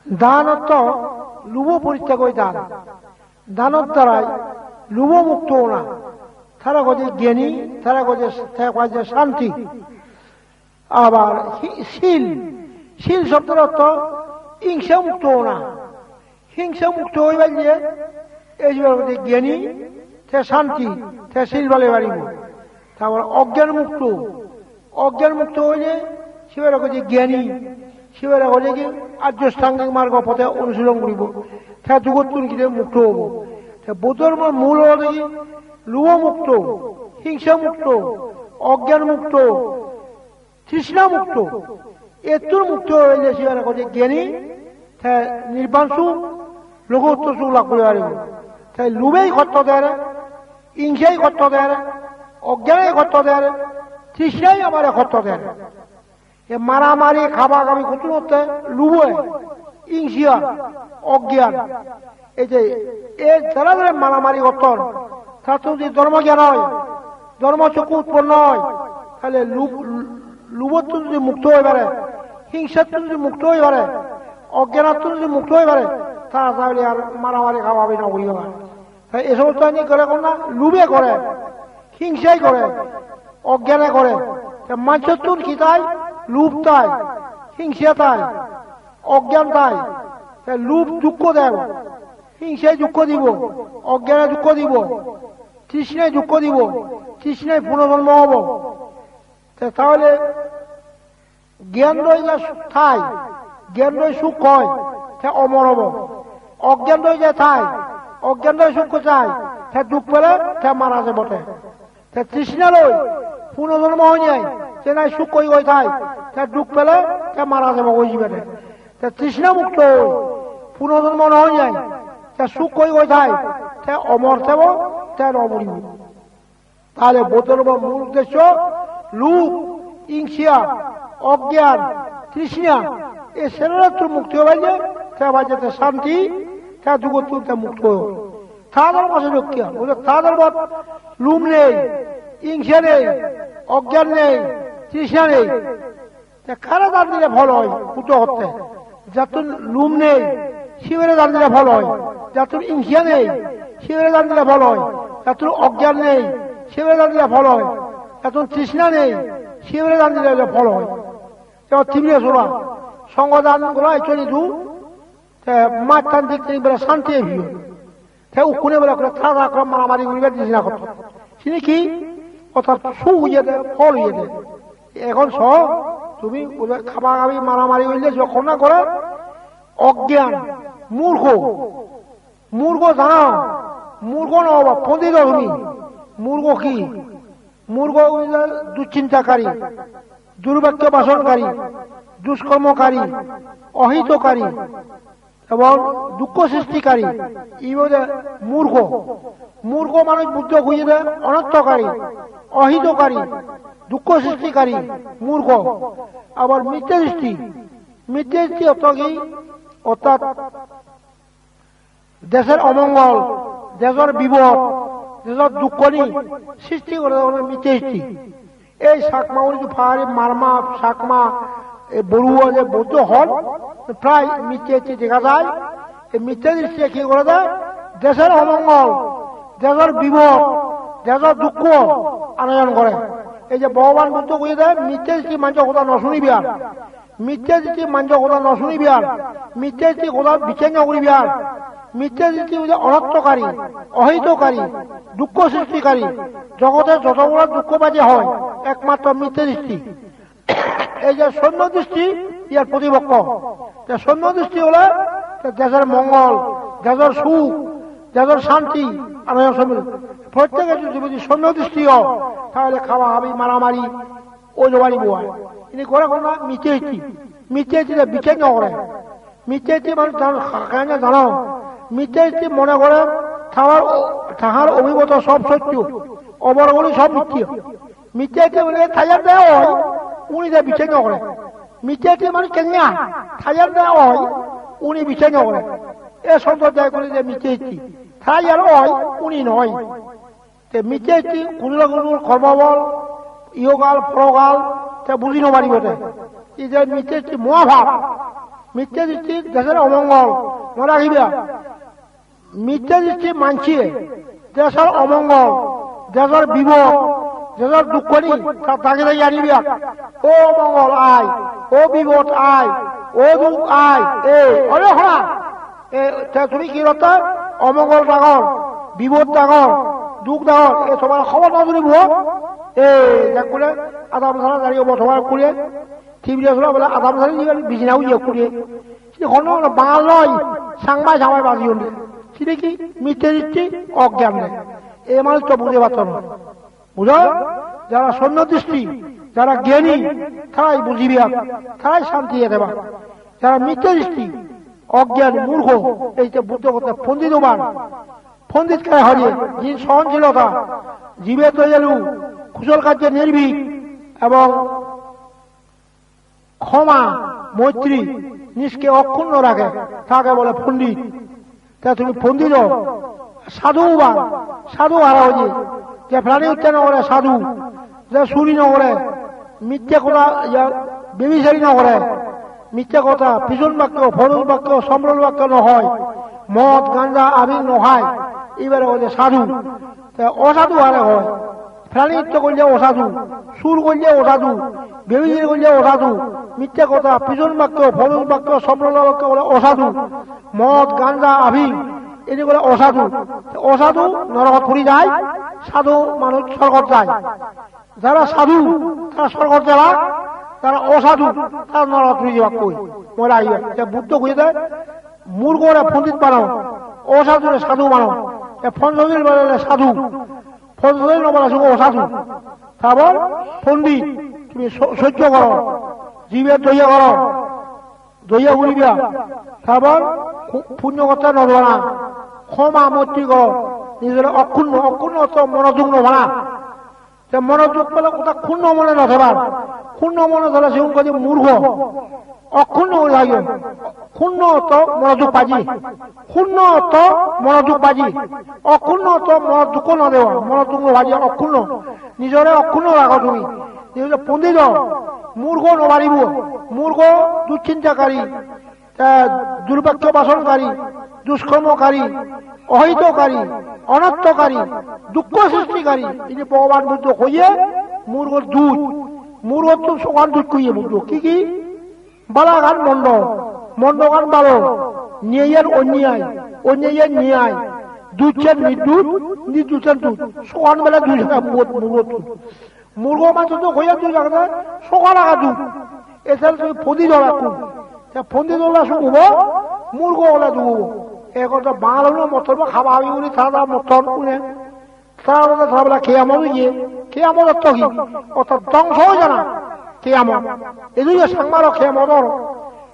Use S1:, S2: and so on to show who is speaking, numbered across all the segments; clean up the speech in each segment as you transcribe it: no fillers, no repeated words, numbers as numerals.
S1: দান অর্থ লোভ পরিত্যাগ ওই দান। দানের দ্বারাই লোভ মুক্ত না, তারা কাজে জ্ঞানী, তারা কাজে শান্তি। আবার শীল, শীল শব্দের অর্থ হিংসা মুক্ত না। হিংসা মুক্ত হইবার যে এই জ্ঞানী সে শান্তি, সে শীল বলে পারিব। তারপর অজ্ঞান মুক্ত, অজ্ঞান মুক্ত হইলে শিবের কাছে জ্ঞানী, শিবের কাছে কি আর্যষ্টাঙ্গিক মার্গ পথে অনুশীলন করিব, সে যুগতুনকিতে মুক্ত হব। বোধর মূল হল কি লোভ মুক্ত, হিংসা মুক্ত, অজ্ঞান মুক্ত, তৃষ্ণা মুক্ত। এতুর মুক্ত হইলে শিবের কাছে জ্ঞানী, সে নির্বাণ সুখ, লোকোত্তর সুখ লাভ করে পারিব। তাই লোভেই কর্ত দেয়, হিংসাই কর্ত দেয়, অজ্ঞানাই কর্ত দেয়, তৃষ্ণাই আমার কর্ত দেয়। এ মারামারি খাবাখাবি কত হচ্ছে লোভে, হিংসা, অজ্ঞান। এই যে এর যারা যারা মারামারি করতেন তার তো যদি ধর্মজ্ঞান হয়, ধর্মচক্ষু উৎপন্ন হয়, তাহলে লোভত্ব যদি মুক্ত হয়ে পারে, হিংসাত্ব যদি মুক্ত হয়ে পারে, অজ্ঞানাত্ম যদি মুক্ত হয়ে পারে, তারা তাহলে আর মারামারি খাওয়াবি না বলিও না। তাই এসব তো করে না, লোভে করে, হিংসাই করে, অজ্ঞানে করে। মাঞ্চতুন কি তাই? লোভ তাই, হিংসা তাই, অজ্ঞান তাই। লোভ দুঃখ দেব, হিংসায় দুঃখ দিব, অজ্ঞানে দুঃখ দিব, তৃষ্ণায় দুঃখ দিব, তৃষ্ণায় পুনর্জন্ম হব। তাহলে জ্ঞান রইলে ঠাই, জ্ঞান রই সুখ হয়, সে অমর হব। অজ্ঞান রই যায় ঠাই, অজ্ঞান রই সুখ চাই, সে দুঃখ পেলে সে মারা যায় বটে। তৃষ্ণা লই পুনর্জন্ম হয়ে যায়, সে নাই সুখ কই গই থাই, সে দুঃখ পেলে সে মারা যাব ওই জীবনে। তৃষ্ণা মুক্ত পুনর্জন্ম হয়ে যায়, সে সুখ কই গই থাই, সে অমর থেব, সে অমরিব। তাহলে বোধের মূল উদ্দেশ্য লোভ, হিংসা, অজ্ঞান, তৃষ্ণা এই শরীরত্ব মুক্তি হয়ে যায়, সে বাজেতে শান্তি, সে যুগত্ব মুক্ত হয়ে। তাদের পাশে রক্ষা বলে তাদের লোভ নেই, হিংসা নেই, অজ্ঞান নেই, তৃষ্ণা নেই। কারা দান দিলে ফল হয় পুজো করতে? যাতে লোভ নেই শিবেরে দান দিলে ফল হয়, যাতে হিংসা নেই শিবেরে দান দিলে ফল হয়, যাতে অজ্ঞান নেই শিবেরে দান দিলে ফল হয়, যাতে তৃষ্ণা নেই শিবেরে দান দিলে ফল হয়। যেমন তিমিরে সোনা সঙ্গদান করা চলি দু মাতান দিক থেকে বেলা শান্তি ভিড়, উকুনে বেলা করে থাকা করে মারামারি করিবার তৃষ্ণা করত। তিনি কি অর্থাৎ সুখ হইয়ে দেয়, ফল হইয়ে দেয়। এখন সব তুমি খাবা খাবি মারামারি করলে যখন না করে অজ্ঞান, মূর্খ, মূর্খ জানা, মূর্খ নহবা পন্ডিত তুমি। মূর্খ কি? মূর্খ দুশ্চিন্তাকারী, দুর্বাক্য বাসনকারী, দুষ্কর্মকারী, অহিতকারী এবং দুঃখ সৃষ্টিকারী, এই বলে মূর্খ। মূর্খ মানুষ বুদ্ধ খুঁজে দেয় অনর্থকারী, অহিতকারী, দুঃখ সৃষ্টিকারী, মূর্খ। আবার মিথ্যা দৃষ্টি, মিথ্যা দৃষ্টি অর্থ কি? অর্থাৎ দেশের অমঙ্গল, দেশের বিপদ, দেশের দুঃখ নিয়ে সৃষ্টি করে মিথ্যা দৃষ্টি। এই শাকমা পাহাড়ি মারমা শাকমা বড়ুয়া যে বৌদ্ধ হল প্রায় মিথ্যা দৃষ্টি দেখা যায়। এই মিথ্যা দৃষ্টি কি করে দেয়? দেশের অমঙ্গল, দেশের বিপদ, দেশের দুঃখ আয়োজন করে। এই যে ভগবান বুদ্ধ কয়ে দেয় মিথ্যা দৃষ্টি মানুষ কথা ন শুনিবি আর, মিথ্যা দৃষ্টি মানুষ কথা ন শুনিবি আর, মিথ্যা দৃষ্টি কথা বিচার করিবি আর। মিথ্যা দৃষ্টি হচ্ছে অনর্থকারী, অহিতকারী, দুঃখ সৃষ্টিকারী। জগতের যত বড় দুঃখ বাজে হয় একমাত্র মিথ্যা দৃষ্টি। এই যে সৈন্য দৃষ্টি ইয়ার প্রতিপক্ষ। সৈন্য দৃষ্টি হলে দেশের মঙ্গল, দেশের সুখ, দেশের শান্তি আনন্দ। প্রত্যেকের যদি সৈন্য দৃষ্টি হয় তাহলে খাওয়া হাবি মারামারি ওই জবানি বোয় ইনি করে না। মিথ্যে দৃষ্টি, মিথ্যে দৃষ্টিতে বিচার না করে। মিথ্যে দৃষ্টি মানুষ জানো, মিথ্যে দৃষ্টি মনে করে তাহার অভিমত সব সত্য, অবরগুলি সব মিথ্যে। মিথ্যে দৃষ্টি মানে থাইয়ার দেওয়া হয়, উনি যা বিচার না করে। মিথ্যে দৃষ্টি মানুষ কেনিয়া থাইয়ার দেওয়া হয়, উনি বিচার না করে। এ সম্প্রদায় করে যে মিথ্যে দৃষ্টি থাইয়ার হয়, উনি নয়। মিথ্যে দৃষ্টি কোনো না কোনো কর্মবল ইহকাল পরকাল বুঝি নপারিব। এই যে মিথ্যে দৃষ্টি মহাভাব, মিথ্যা দৃষ্টি দেশের অমঙ্গল মনে রাখিবা মিথ্যা দৃষ্টি মানছি দেশের অমঙ্গল দেশের বিপদ দেশের দুঃখ নি তাকে তাই আনিবা ও অমঙ্গল আয় ও বিপদ আয় ও দুঃখ আয় অরে হরা তুমি কি করতে অমঙ্গল ডাঙর বিপদ ডাঙর দুঃখ ডাঙর এই সবার খবর না ধরিব দেখ করে আদাম সারা দাঁড়িয়ে বসবাস করে টিভি আসলে বলে আদাম সারি বিছনাও ইয়ে করে সেখন বাঙাল নয় সাংবাই সাংবাই বাজি হলে সেটা কি মিথ্যে দিচ্ছি অজ্ঞান নেই এই মানুষ তো বুঝে পারত না বুঝো যারা সৈন্য দৃষ্টি যারা জ্ঞানী তারাই বুঝিবি তারাই শান্তি যেতে পারে যারা মিথ্যে দৃষ্টি অজ্ঞান মূর্খ এইটা বুদ্ধ কথা পণ্ডিতবান পণ্ডিত খায় হরে যিনি সহনশীলতা জীবে তৈলু কুশল কার্যে নির্ভীক এবং ক্ষমা মৈত্রী নিজকে অক্ষুণ্ণ রাখে তাকে বলে পণ্ডিত তা তুমি পণ্ডিত সাধুবান সাধু হারা হয়েছে যে প্রাণী হত্যা না করে সাধু যে চুরি না করে মিথ্যা কথা বেবিচারি না করে মিথ্যা কথা পিছন বাক্য ফরজ বাক্য সম্বল বাক্য নহয় মদ গাঁজা আবির নহায় এইবারে হচ্ছে সাধু অসাধু হারে হয় প্রাণী হত্যা করলে অসাধু সুর করলে অসাধু বেবিচারি করলে অসাধু মিথ্যা কথা পিছন বাক্য ফরজ বাক্য সম্বল বাক্য বলে অসাধু মদ গাঁজা আবির এটি বলে অসাধু অসাধু নরকত ফুরি যায় সাধু মানুষ স্বর্গত যায় যারা সাধু তারা স্বর্গত যারা তারা অসাধু তারা নরকত ফুরি যাওয়া কই মরা বুদ্ধ খুঁজে দেয় মূর্খরে পণ্ডিত বানাও অসাধুরে সাধু বানাও ফঞ্চদীর বলে সাধু ফঞ্চদীর নবলা শুধু অসাধু তারপর পণ্ডিত তুমি সহ্য করো জীবের দইয়া করো দইয়া উড়িবা তারপর পুণ্য কথা নজনা ক্ষমা মৈত্রী কর নিজের অক্ষুণ্ণ অক্ষুণ্ণ তো মনোযোগ নভা মনোযোগ পেলে কোথাও ক্ষুণ্ণ মনে নথবার ক্ষুণ্ণ মনে ধরে সেগুন কাজে মূর্খ অক্ষুণ্ণ লাগে ক্ষুণ্ণ তো মনোযোগ বাজি ক্ষুণ্ণ তো মনোযোগ বাজি অক্ষুণ্ণ তো মনোযোগ ন দেওয়া মনোযোগ নভাজি অক্ষুণ্ণ নিজরে অক্ষুণ্ণ রাখো তুমি নিজে পণ্ডিত মূর্খ নবারিব মূর্খ দুশ্চিন্তাকারী দুর্ভাগ্য বাসনকারী দুষ্কর্মকারী অহিতকারী অনর্থকারী দুঃখ সৃষ্টিকারী তিনি ভগবান বুদ্ধ কইয়ে মূর্খর দুধ মূর্খর তো সমান দুধ কইয়ে বুদ্ধ কি কি বালাগান মন্ড মন্ডগান বালো নিয়াইয়ের অন্যায় অন্যাইয়ের ন্যায় দুধের নির্দুধ নির্দুধের দুধ সমান বেলা দুই টাকা মূর্খ দুধ মূর্খ মানুষ তো কইয়া দুই টাকা সকাল আগা দুধ এছাড়া তুমি ফদি ধরা কোন ফন্দি দোলা শুভ মূর্খ ওলা দুব একটা বাঙাল হলো মতন খাওয়া হাবি বলি তারা মতন শুনে তারা তারা খেয়ে আমার গিয়ে খেয়ে আমার অর্থ কি অর্থাৎ ধ্বংস হয়ে জানা খেয়ে আমার এই যে সাংমারও খেয়ে মদর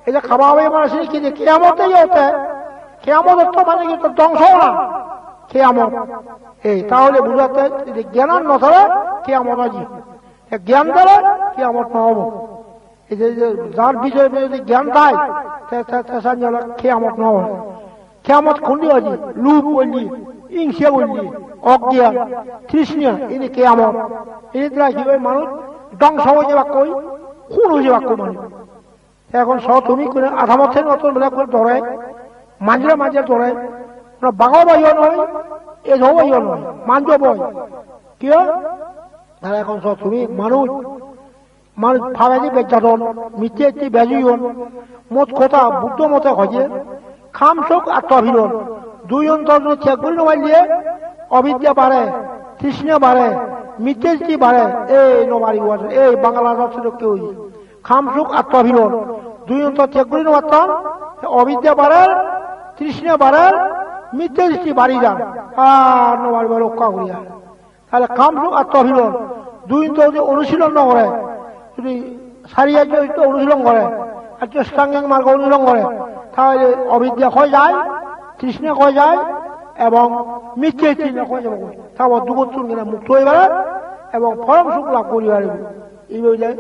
S1: এই যে খাওয়া হাবি আমার আসলে কি যে খেয়ে আমতেই হতে খেয়ে আমার অর্থ মানে কি ধ্বংস না খেয়ে আমার এই তাহলে বুঝাতে জ্ঞান নথলে খেয়ে আমার আজি জ্ঞান দিলে খেয়ে আমার নহব যার বিষয়ে যদি জ্ঞান দেয় খেয়ামত ন খেয়ামত খুন্দি আজি লুপ বললি ইংসে বললি অজ্ঞান তৃষ্ণা এনে কেয়ামত এনে দ্বারা কি হয় মানুষ ধ্বংস হয়ে যাবা কই খুন হয়ে যাবা কই মানুষ এখন সব তুমি করে আধা মতের মতন বেলা করে ধরায় মাঝে মাঝে ধরায় বাঘও বাইও নয় এঝও বাইও নয় মাঞ্জ বয় কি তারা এখন সব তুমি মানুষ মানুষ ফাঁকাজি বেজাদন মিথ্যে একটি বেজুয়ন মত কথা বুদ্ধ মতে খোঁজে খাম শোক আত্মভিরন দুই অন্তর চেক করে নবাইলে অবিদ্যা বাড়ে তৃষ্ণা বাড়ে মিথ্যে বাড়ে এই নবাড়ি এই বাংলা রাষ্ট্র কেউ খাম শোক আত্মভিরন দুই অন্তর চেক করে নবারতাম অবিদ্যা বাড়ে তৃষ্ণা বাড়ে মিথ্যে বাড়ি যান আর নবাড়ি রক্ষা করিয়া তাহলে খাম শোক আত্মভিরন দুই অন্তর যদি অনুশীলন না করে যদি সারি অনুশীলন করে আর অষ্টাঙ্গিক মার্গ অনুশীলন করে তাহলে অবিদ্যা হয়ে যায় তৃষ্ণা হয়ে যায় এবং মিথ্যে তৃষ্ণা হয়ে যাবো তারপর দুঃখচুর কিনা মুক্ত হয়ে গেলে এবং পরম সুখ লাভ করিবার এই বলে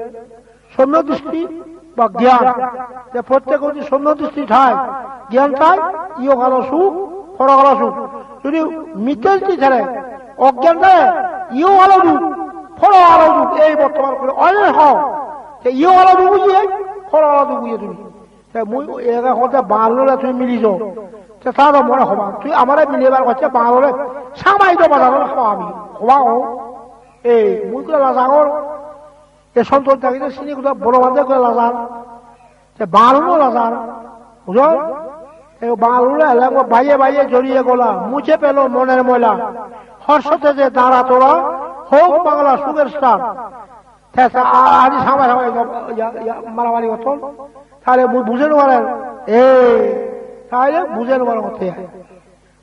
S1: সৌম্য দৃষ্টি বা জ্ঞান যে প্রত্যেক যদি সৌম্য দৃষ্টি ঠায় জ্ঞান ঠায় ইও ভালো সুখ পর ভালো সুখ যদি মিথ্যে দৃষ্টি ছেড়ে অজ্ঞান দেয় ইও ভালো দুঃখ ফল আলো দুঃখ এই বর্তমান করে অনেক হও ইও আলো বুঝিয়ে ফল আলো বুঝিয়ে তুমি মুই এগা কথা বাংলা তুমি মিলিছ তার মনে হবা তুই আমারে মিলিবার কথা বাংলা সামাইত বাজার হবা আমি হবা ও এই মুই করে লাজাগর এ সন্তোষ থাকিতে চিনি কোথাও বড় বান্ধে করে লাজার বাংলো লাজার বুঝো এই বাংলা এলাম বাইয়ে বাইয়ে জড়িয়ে গলা মুছে পেল মনের ময়লা হর্ষতে যে দাঁড়া তোরা হোক বাংলা সুগের স্টার আজ সামাই সামাই মারামারি হতো তাহলে বুঝে নেওয়ার তাহলে বুঝে নেওয়ার মতো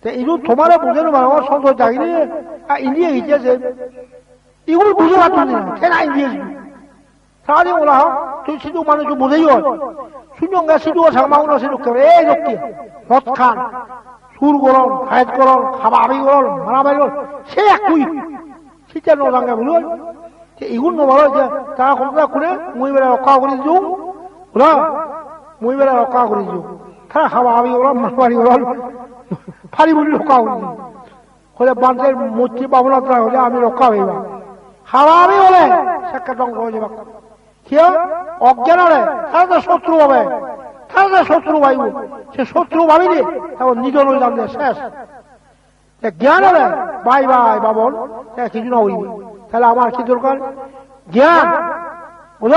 S1: এগুলো তোমার বুঝে নেওয়ার আমার সন্তোষ জাগিনি ইন্ডিয়া গিয়েছে এগুলো বুঝে পারতো না কেন ইন্ডিয়া তাহলে বলা হোক তুই শুধু মানুষ বুঝেই হয় সুযোগ শুধু সাংবাদিক শুধু করে এই লোকটি মদ খান সুর গরম হায়াত গরম খাবা আবি গরম মারামারি গরম সে একই সেটা নজাঙ্গা বুঝল এগুলো নবার যে তারা কথা করে মুই বেলা রক্ষা করে দিও ওরা মুই বেলা রক্ষা করে দিও তারা খাবা আবি গরম মারামারি গরম ফারি বলি রক্ষা করে দিও হলে বান্ধের মূর্তি বাবুনাথ হলে আমি রক্ষা হইবা খাওয়া আমি হলে সাক্ষাৎ ধ্বংস হয়ে যাবা কেউ অজ্ঞান হলে তারা তো শত্রু হবে তারা তো শত্রু ভাইব সে শত্রু ভাবিনি তখন নিজের জানলে শেষ জ্ঞান হলে বাই বাই বাবন কিছু না হইবে তাহলে আমার কি দরকার জ্ঞান বুঝল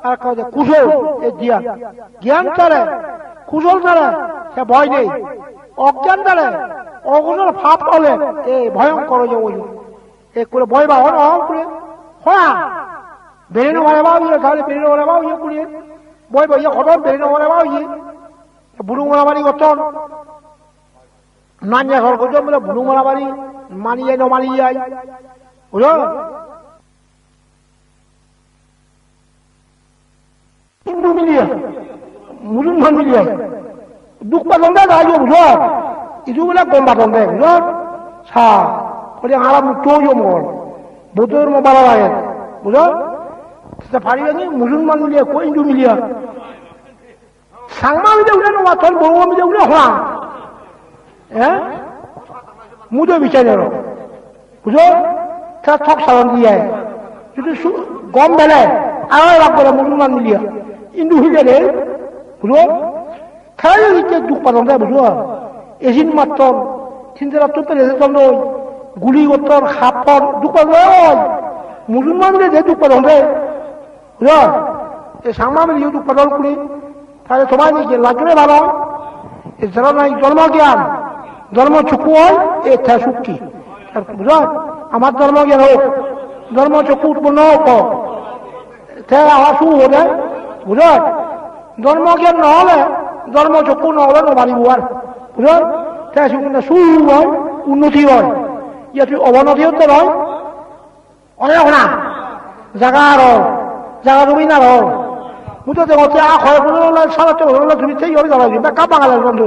S1: আর কুশল এই জ্ঞান জ্ঞান তারে কুশল তারে সে ভয় নেই অজ্ঞান তারে অগুণের ভাব হলে এই ভয়ঙ্কর যে ওই এক করে ভয় বা অহং করে হ্যাঁ বেরেনো মারে বাউ তাহলে বেরেনো মারে বাউ ইয়ে করে বই বই খতম বেরেনো মারে বাউ ইয়ে বুড়ু মারামারি করতন নাঞ্জা ঘর করতাম বলে বুড়ু মারামারি মানিয়ে ন মানিয়ে যায় বুঝলো হিন্দু মিলিয়ে মুসলমান মিলিয়ে দুঃখ পাতন দেয় রাজ বুঝো ইদু বলে কম পাতন দেয় বুঝলো সা বলে আরাম টোজ মর বোধের মোবাইল লাগে বুঝো ফাড়িবে নি মুসলমান মিলিয়ে কই হিন্দু মিলিয়ে সাংমা মিলে উঠে নেওয়া তোর বড় মিলে উঠে হওয়া হ্যাঁ মুদে বিচারে বুঝো তার ঠক সাধন দিয়ে যদি গম বেলে আর লাভ করে মুসলমান মিলিয়ে হিন্দু হিলে বুঝো খেলা দিচ্ছে দুঃখ পাতন দেয় বুঝো এসিন মাত্র চিন্তা তো পেরেছে চন্দ্র গুলি করতন খাপন দুঃখ পাতন মুসলমানদের যে দুঃখ পাতন দেয় বুঝো এই সাংমা মিলিয়ে দুঃখ পাতন করি তাহলে তোমার নিজে লাগবে ভালো যারা নাই জন্ম জ্ঞান ধর্ম চক্ষু হয় এটা সুখী বুঝো আমার ধর্ম জ্ঞান হোক ধর্ম চক্ষু উৎপন্ন হোক আমার সু হলে বুঝো ধর্ম জ্ঞান নহলে ধর্ম চক্ষু নহলে নমারিব আর বুঝো সু হয় উন্নতি হয় ইয়াতে অবনতি হতে নয় অনেক না জাগার জাগা তুমি না রহ মুতো দেখতে হয় সারা তুমি সেই হবে দাঁড়াই কা বাঙালের বন্ধু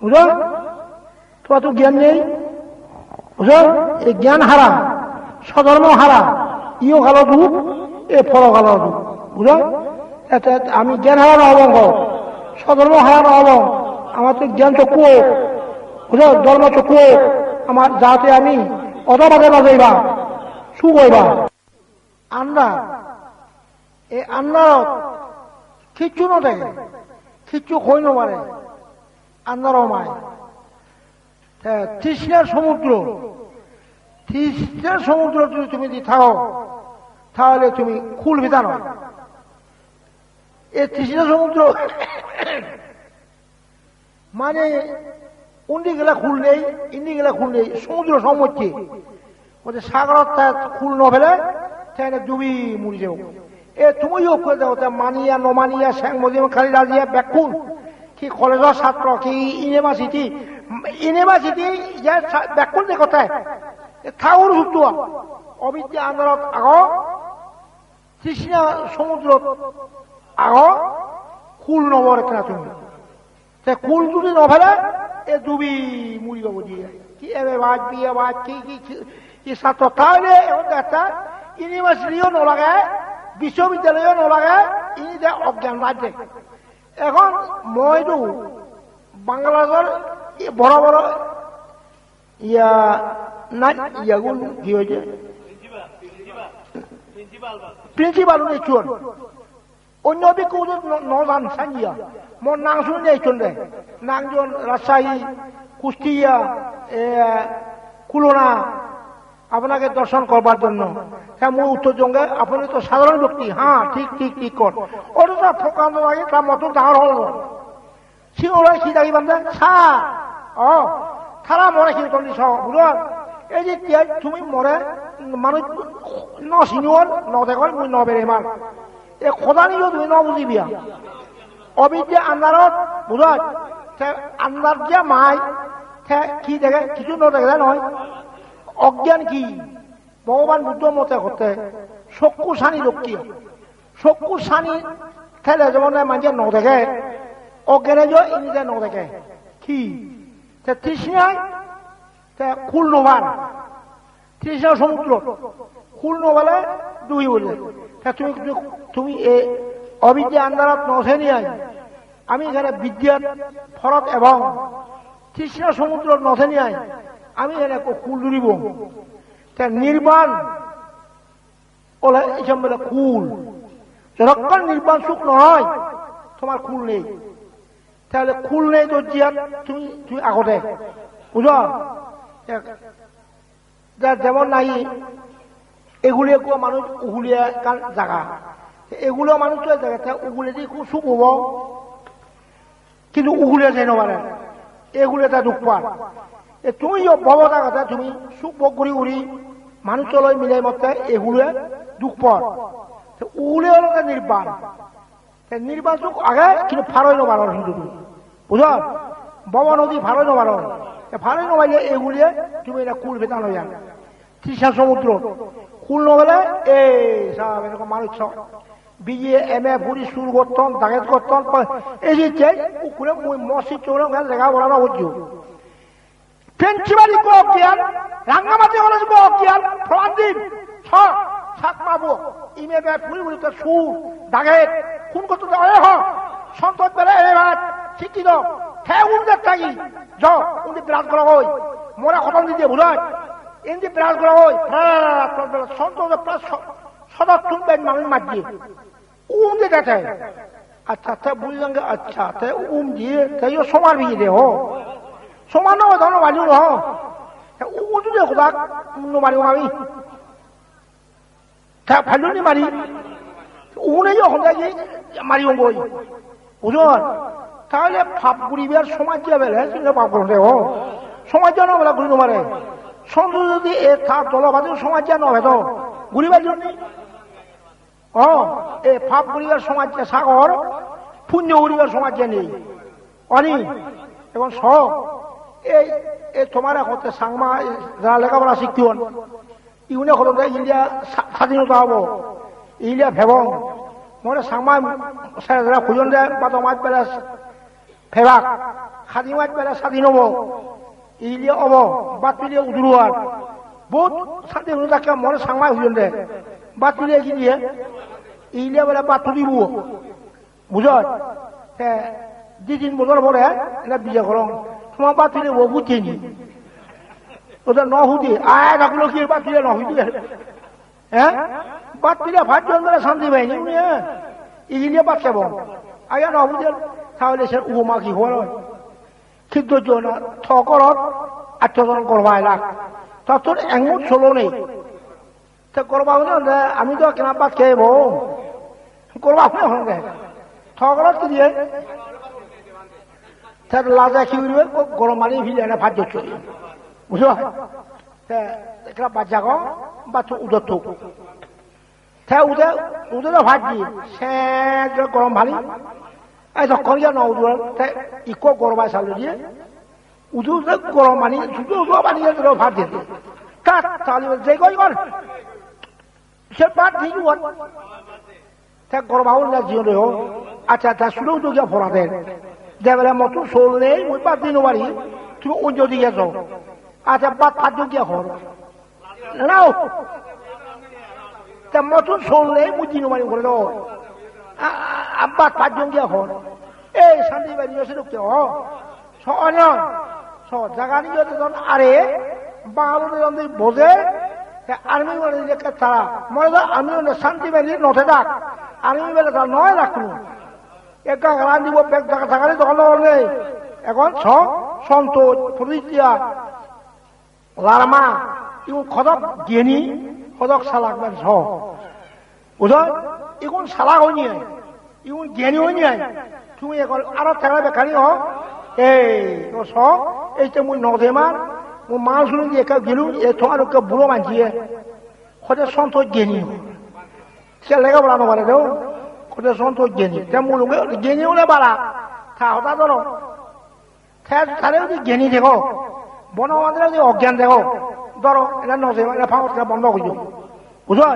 S1: বুঝো তোমার তো জ্ঞান নেই বুঝো এই জ্ঞান হারা স্বধর্ম হারা ইও কালো দুঃখ এ ফল কালো দুঃখ বুঝো আমি জ্ঞান হারা নহব স্বধর্ম হারা নহব আমার তো জ্ঞান চক্ষু বুঝো ধর্ম চক্ষু আমার যাতে আমি অতবাদে বাজাইবা সু কইবা আন্ডা এই আন্ডারত কিচ্ছু নদেখে কিচ্ছু হই নমারে আন্ডার মায় তৃষ্ণার সমুদ্র তৃষ্ণার সমুদ্র যদি তুমি যদি থাকো তাহলে তুমি খুল ভিতা নয় এই তৃষ্ণা সমুদ্র মানে উন্ডি গেলা খুল নেই ইন্ডি গেলা খুল নেই সমুদ্র সমুদ্রে বলছে সাগরত খুল ন ফেলে তাই ডুবি মরি যাও এ তুমিও করে যাও মানিয়া নমানিয়া শ্যাং মজিম খালি রাজিয়া ব্যাকুল কি কলেজের ছাত্র কি ইউনিভার্সিটি ব্যাকুল যে কথায় ঠাকুর যুক্ত অবিদ্যা আন্দারত আগ তৃষ্ণা সমুদ্র আগ কুল নবর কেনা তুমি কুল যদি নভেলে এ ডুবি মুড়ি যাবো দিয়ে কি এবে বাজ বিয়ে বাজ কি ছাত্র তাহলে একটা ইউনিভার্সিটিও নলাগে বিশ্ববিদ্যালয়ও নলাগে ইনি যে অজ্ঞান রাজ্যে এখন মইতো বাংলাদেশের বড় বড় ইয়াগুন কি হয়েছে প্রিন্সিপাল চুন অন্য বিকুদের নজান সাইয়া মোর নাং শুনে নেই চলবে নাংজন রাজশাহী কুষ্টিয়া খুলনা আপনাকে দর্শন করবার জন্য হ্যাঁ মই উত্তর জঙ্গে আপনি তো সাধারণ ব্যক্তি হ্যাঁ ঠিক ঠিক ঠিক কর ওটা ফোকানো লাগে তার মতো ডাঙর হল সিংহরাই কি দাবি বান্ধে সা তারা মরে কিন্তু বুঝল এই যে তুমি মরে মানুষ ন সিনিয়র ন দেখল মুই ন বেড়ে মার এ খোদা নিও তুমি ন বুঝিবিয়া অবিদ্যা আন্দারত বুঝল আন্দার যে মাই কি দেখে কিছু ন দেখে নয় অজ্ঞান কি ভগবান বুদ্ধ মতে হতে চক্ষু সানি রক্ষী চক্ষু সানি ঠেলে যেমন মানুষ ন দেখে অজ্ঞানে যে ইংরেজে ন দেখে কি তৃষ্ণায় কুল নবার তৃষ্ণা সমুদ্র কুল নবালে ডুবি বললে তুমি তুমি এ অবিদ্যা আন্দারত নথে নিয়ে আমি এখানে বিদ্যার ফরক এবং তৃষ্ণা সমুদ্র নথে নিয়ে আমি এখানে কুল ডুবিব নির্বাণ ওলা এইসব বলে কুল যতক্ষণ নির্বাণ সুখ নয় তোমার কুল নেই তাহলে কুল নেই তো জিয়াত তুমি তুমি আগতে বুঝ যেমন নাই এগুলিয়ে কোয়া মানুষ উগুলিয়া জায়গা এগুলো মানুষ জায়গা উগুলে দিয়ে খুব সুখ হব কিন্তু উগুলিয়া যাই নবারে এগুলো এটা দুঃখ পার তুমি ববতা কথা তুমি সুখ ভোগ করি উড়ি মানুষ চলই মিলাই মতে এগুলো দুঃখ পর উগুলে হলো নির্বাণ নির্বাণ সুখ আগে কিন্তু ফারই নবার কিন্তু বুঝ বব নদী ফারই নবার ফারই নবাইলে এগুলিয়ে তুমি এটা কুল ভেতা নয় তৃষা সমুদ্র কুল নবেলে এই সব এরকম মানুষ বিয়ে এম এ ভুড়ি সুর করতন দাগেত করতন এই যে কুকুরে মুই মসজিদ চৌড়ে জায়গা বলানো হচ্ছে পেঞ্চিবাড়ি অজ্ঞান রাঙ্গামাটি হলে অজ্ঞান ফলান্দিন ছাক মাবো ইমে বে ফুল বলিতে সুর দাগেত খুন করতে সন্তোষ বেড়ে এবার শিক্ষিত হ্যাঁ উনদের থাকি উনি বিরাজ করা হয় মোরা খতম দিতে ভুলায় এমনি বিরাজ করা হয় সন্তোষ সদা তুলবেন মানুষ মাঝিয়ে উম দিয়ে গেছে আচ্ছা আচ্ছা বুঝলাম আচ্ছা উম দিয়ে তাই সমান ভিজে দে সমান নয় ধরো মারিও উঁচু দিয়ে কোথা মারিও আমি ফাইলনি মারি উনে যখন দেখি মারিও বই বুঝল তাহলে ফাপ গুড়িবার সমাজ যাবে পাপ করতে সমাজ জানো বলে গুড়ি মারে সন্ত যদি এ তার দলবাদী সমাজ জানো তো গুড়িবার জন্য এ ফাপ গুড়িবার সমাজ সাগর পুণ্য গুড়িবার সমাজ নেই অনি এবং সব এই তোমার হতে সাংমা যারা লেখাপড়া শিক্ষণ ইউনে হতে ইন্ডিয়া স্বাধীনতা হব ইন্ডিয়া ভেবং মনে সাংমা যারা খুঁজন দেয় বা তোমার পেলে ফেবাক স্বাধীন মাছ পেলে স্বাধীন হব ইন্ডিয়া হব বাদ পিলিয়ে উদুরুয়ার বহুত স্বাধীনতাকে মনে সাংমাই খুঁজন দেয় বাদ পিলিয়ে কি দিয়ে ইন্ডিয়া বেলা বাদ তুলিব বুঝ 2-3 বছর পরে এটা বিয়ে করং তোমার বাদ তুলে ও বুঝছেনি ওদের ন হুদি আয় থাকলো কি বাদ তুলে ন হুদি হ্যাঁ বাদ তুলে 5 জন ধরে শান্তি পাইনি উনি ইগিলিয়ে বাদ খাব আগে ন বুঝে তাহলে সে উপমা কি হল কিন্তু জন থকরত 8 জন করবাই লাখ তোর এমন চলো নেই তো করবা হলে আমি তো কেনা বাদ খেয়ে করবা হলে থকরত কি দিয়ে তার লাজা কি উঠবে গরম পানি ভিজে এনে ভাত দিচ্ছ বুঝলো একটা বাচ্চা গো বাচ্চা উদর থুক উদরে ভাত দিয়ে সে গরম পানি এই তখন গিয়ে ন উদর ইকো গরমায় চালু দিয়ে উদরে গরম পানি শুধু পানি ভাত দিতে কাট চালু যে কই কর সে ভাত দিয়ে গরম আউল না জিও রে আচ্ছা তা শুরু তো গিয়ে ফোরা দেন দেবেলা মতো শোল নেই ওই বাদ দিন বাড়ি তুমি অন্য দিকে যাও আচ্ছা বাদ 5 জন গিয়ে হর নাও তা মতো শোল নেই মুই দিন বাড়ি করে দাও বাদ 5 জন গিয়ে হর এই শান্তি বাড়ি এসে ঢুকতে জায়গা নিয়ে যখন আরে বাংলাদেশ বোঝে army wala je ka tara mola army wala shanti beli note dak army bela ta noy রাখনু একা গান দিব ব্যাগ টাকা থাকালে দখল করলে এখন সন্তোষ প্রতিক্রিয়া লারমা ইউন খদক গেনি খদক সালাক বেন ছ বুঝো ইগুন সালাক হইনি ইগুন জ্ঞানী হইনি তুমি এখন আরো থাকলে বেকারি হ এই ও ছ এইটা মুই নদেমান মু মাল শুনি দিয়ে একা গেলু এ তোমার কে বুড়ো মানছিয়ে খদে সন্তোষ জ্ঞানী সে লেখাপড়া নবারে দেও খদে সন্তোষ জ্ঞানী তে মুলুকে জ্ঞানী হলে বাড়া থা হতা ধরো তাহলে যদি জ্ঞানী দেখো বনবান্ধে যদি অজ্ঞান দেখো ধরো এটা নজে এটা ফাঁকা বন্ধ করে দিও বুঝো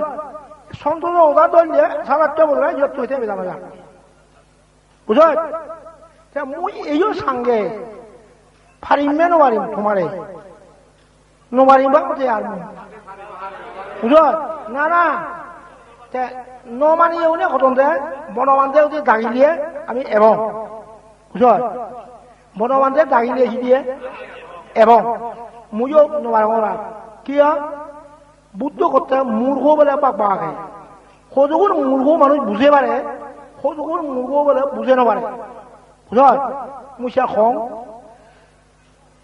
S1: সন্তোষ ওটা ধরলে সারাটা বলবে যত হইতে বেজানো যা বুঝো মুই এইও সঙ্গে ফারিমে নবারিম তোমারে নবারিম বা কোথায় আর বুঝো না না নমানি এনে কতন দে বনবান্ধে যদি দাগিলিয়ে আমি এবং বুঝো বনবান্ধে দাগিলিয়ে দিয়ে এবং মুইও নবারা কি বুদ্ধ করতে মূর্খ বলে পাক পাকে সজগুন মূর্খ মানুষ বুঝে পারে সজগুন মূর্খ বলে বুঝে নপারে বুঝ মুসা খং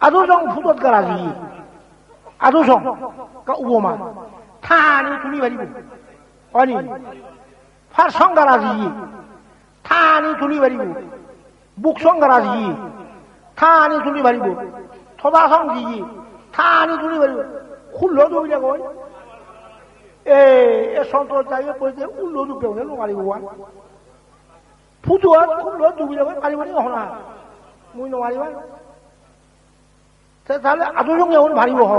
S1: আদুসং ফুটত গারাজি আদুসং কা উবমা থানি তুলি বাড়িব অনি ফারসং গারাজি থানি তুলি বাড়িব বুকসং গারাজি থানি তুলি বাড়িব থদাসং জি থানি তুলি বাড়িব খুল্ল দুবিলে কই এ সন্তোষ যাইবে কইতে উল্ল দুবে হলে নমারিব ফুটুয়া খুল্ল দুবিলে কই পারিব নি হনা মুই নমারিবা তাহলে আদুসং এখন ভারিব হ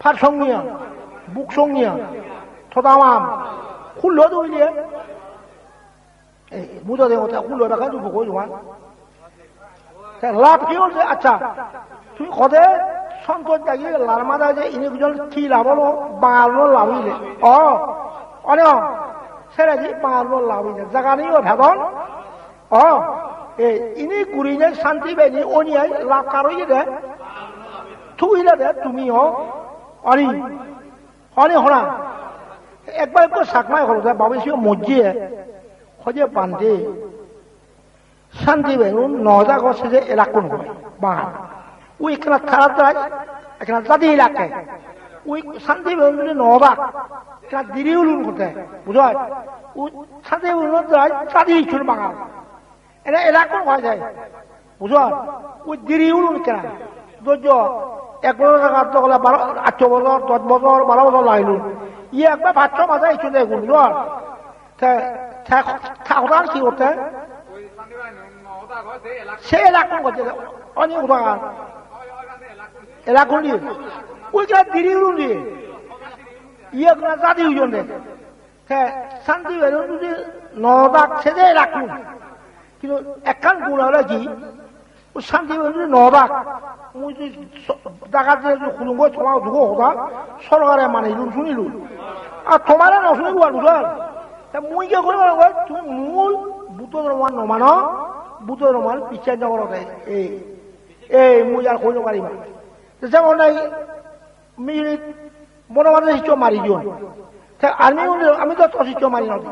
S1: ফারসংনিয়া বুকসংনিয়া থদামাম খুল্ল দুবিলে এই মুদা দে কথা খুল্ল রাখা দুব কই জোয়ান লাভ কি হল আচ্ছা তুই কদে সন্তোষ জাগিয়ে লারমা দা যে ইনি দুজন কি লাভ হলো বাঙালো লাভিলে অনেক সেরা যে বাঙালো লাভিলে জায়গা নেই ও ভেদন ইনি গুড়িনে শান্তি বেনি অনিয়াই লাভ কারোই দে থুইলে দে তুমি অনি অনি হরা একবার একবার সাকমাই হলো বাবিসি মজ্জিয়ে খোঁজে বান্ধে শান্তি বেনুন নজা গছে যে এলাকুন হয় বাঙাল ওই এখানে খারাপ যায় এখানে জাতি এলাকায় ওই শান্তি বেনুন যদি নবা এখানে দিরিউলুন করতে বুঝায় ওই শান্তি বেনুন যায় জাতি ইচ্ছুর বাঙাল এটা এলাকুন হয়ে যায় বুঝায় ওই দিরিউলুন কেনা ধৈর্য 1 বছর টাকা তো হলে 8 বছর 10 বছর 12 বছর লাইলুন ইয়ে একবার 5 মাসে ইচ্ছু দেয় বুঝায় ঠাকুর কি করতে সে এলাকুন করতে অনেক উদাহরণ এলাকুন দিয়ে ওইটা দিরিউলুন দিয়ে ইয়ে জাতি উজন দে শান্তি বেরোন যদি নদাক সেজে এলাকুন কিন্তু একখান গুণ হলে কি শান্তি বেরোন যদি নদাক মুই যদি ডাকাত যে খুলুঙ্গ তোমার ঢুকো হতা সরকারে মানিলুন শুনিলুন আর তোমারে নশুনিব আর বুঝল মুই কে করব তুমি মূল বুত রমান নমান বুত রমান পিছাই নগরতে এই মুই আর কইনো পারিবা যেমন নাই মিনিট বনবান্ধে শিষ্য মারি দিও আমি তো শিষ্য মারি নদী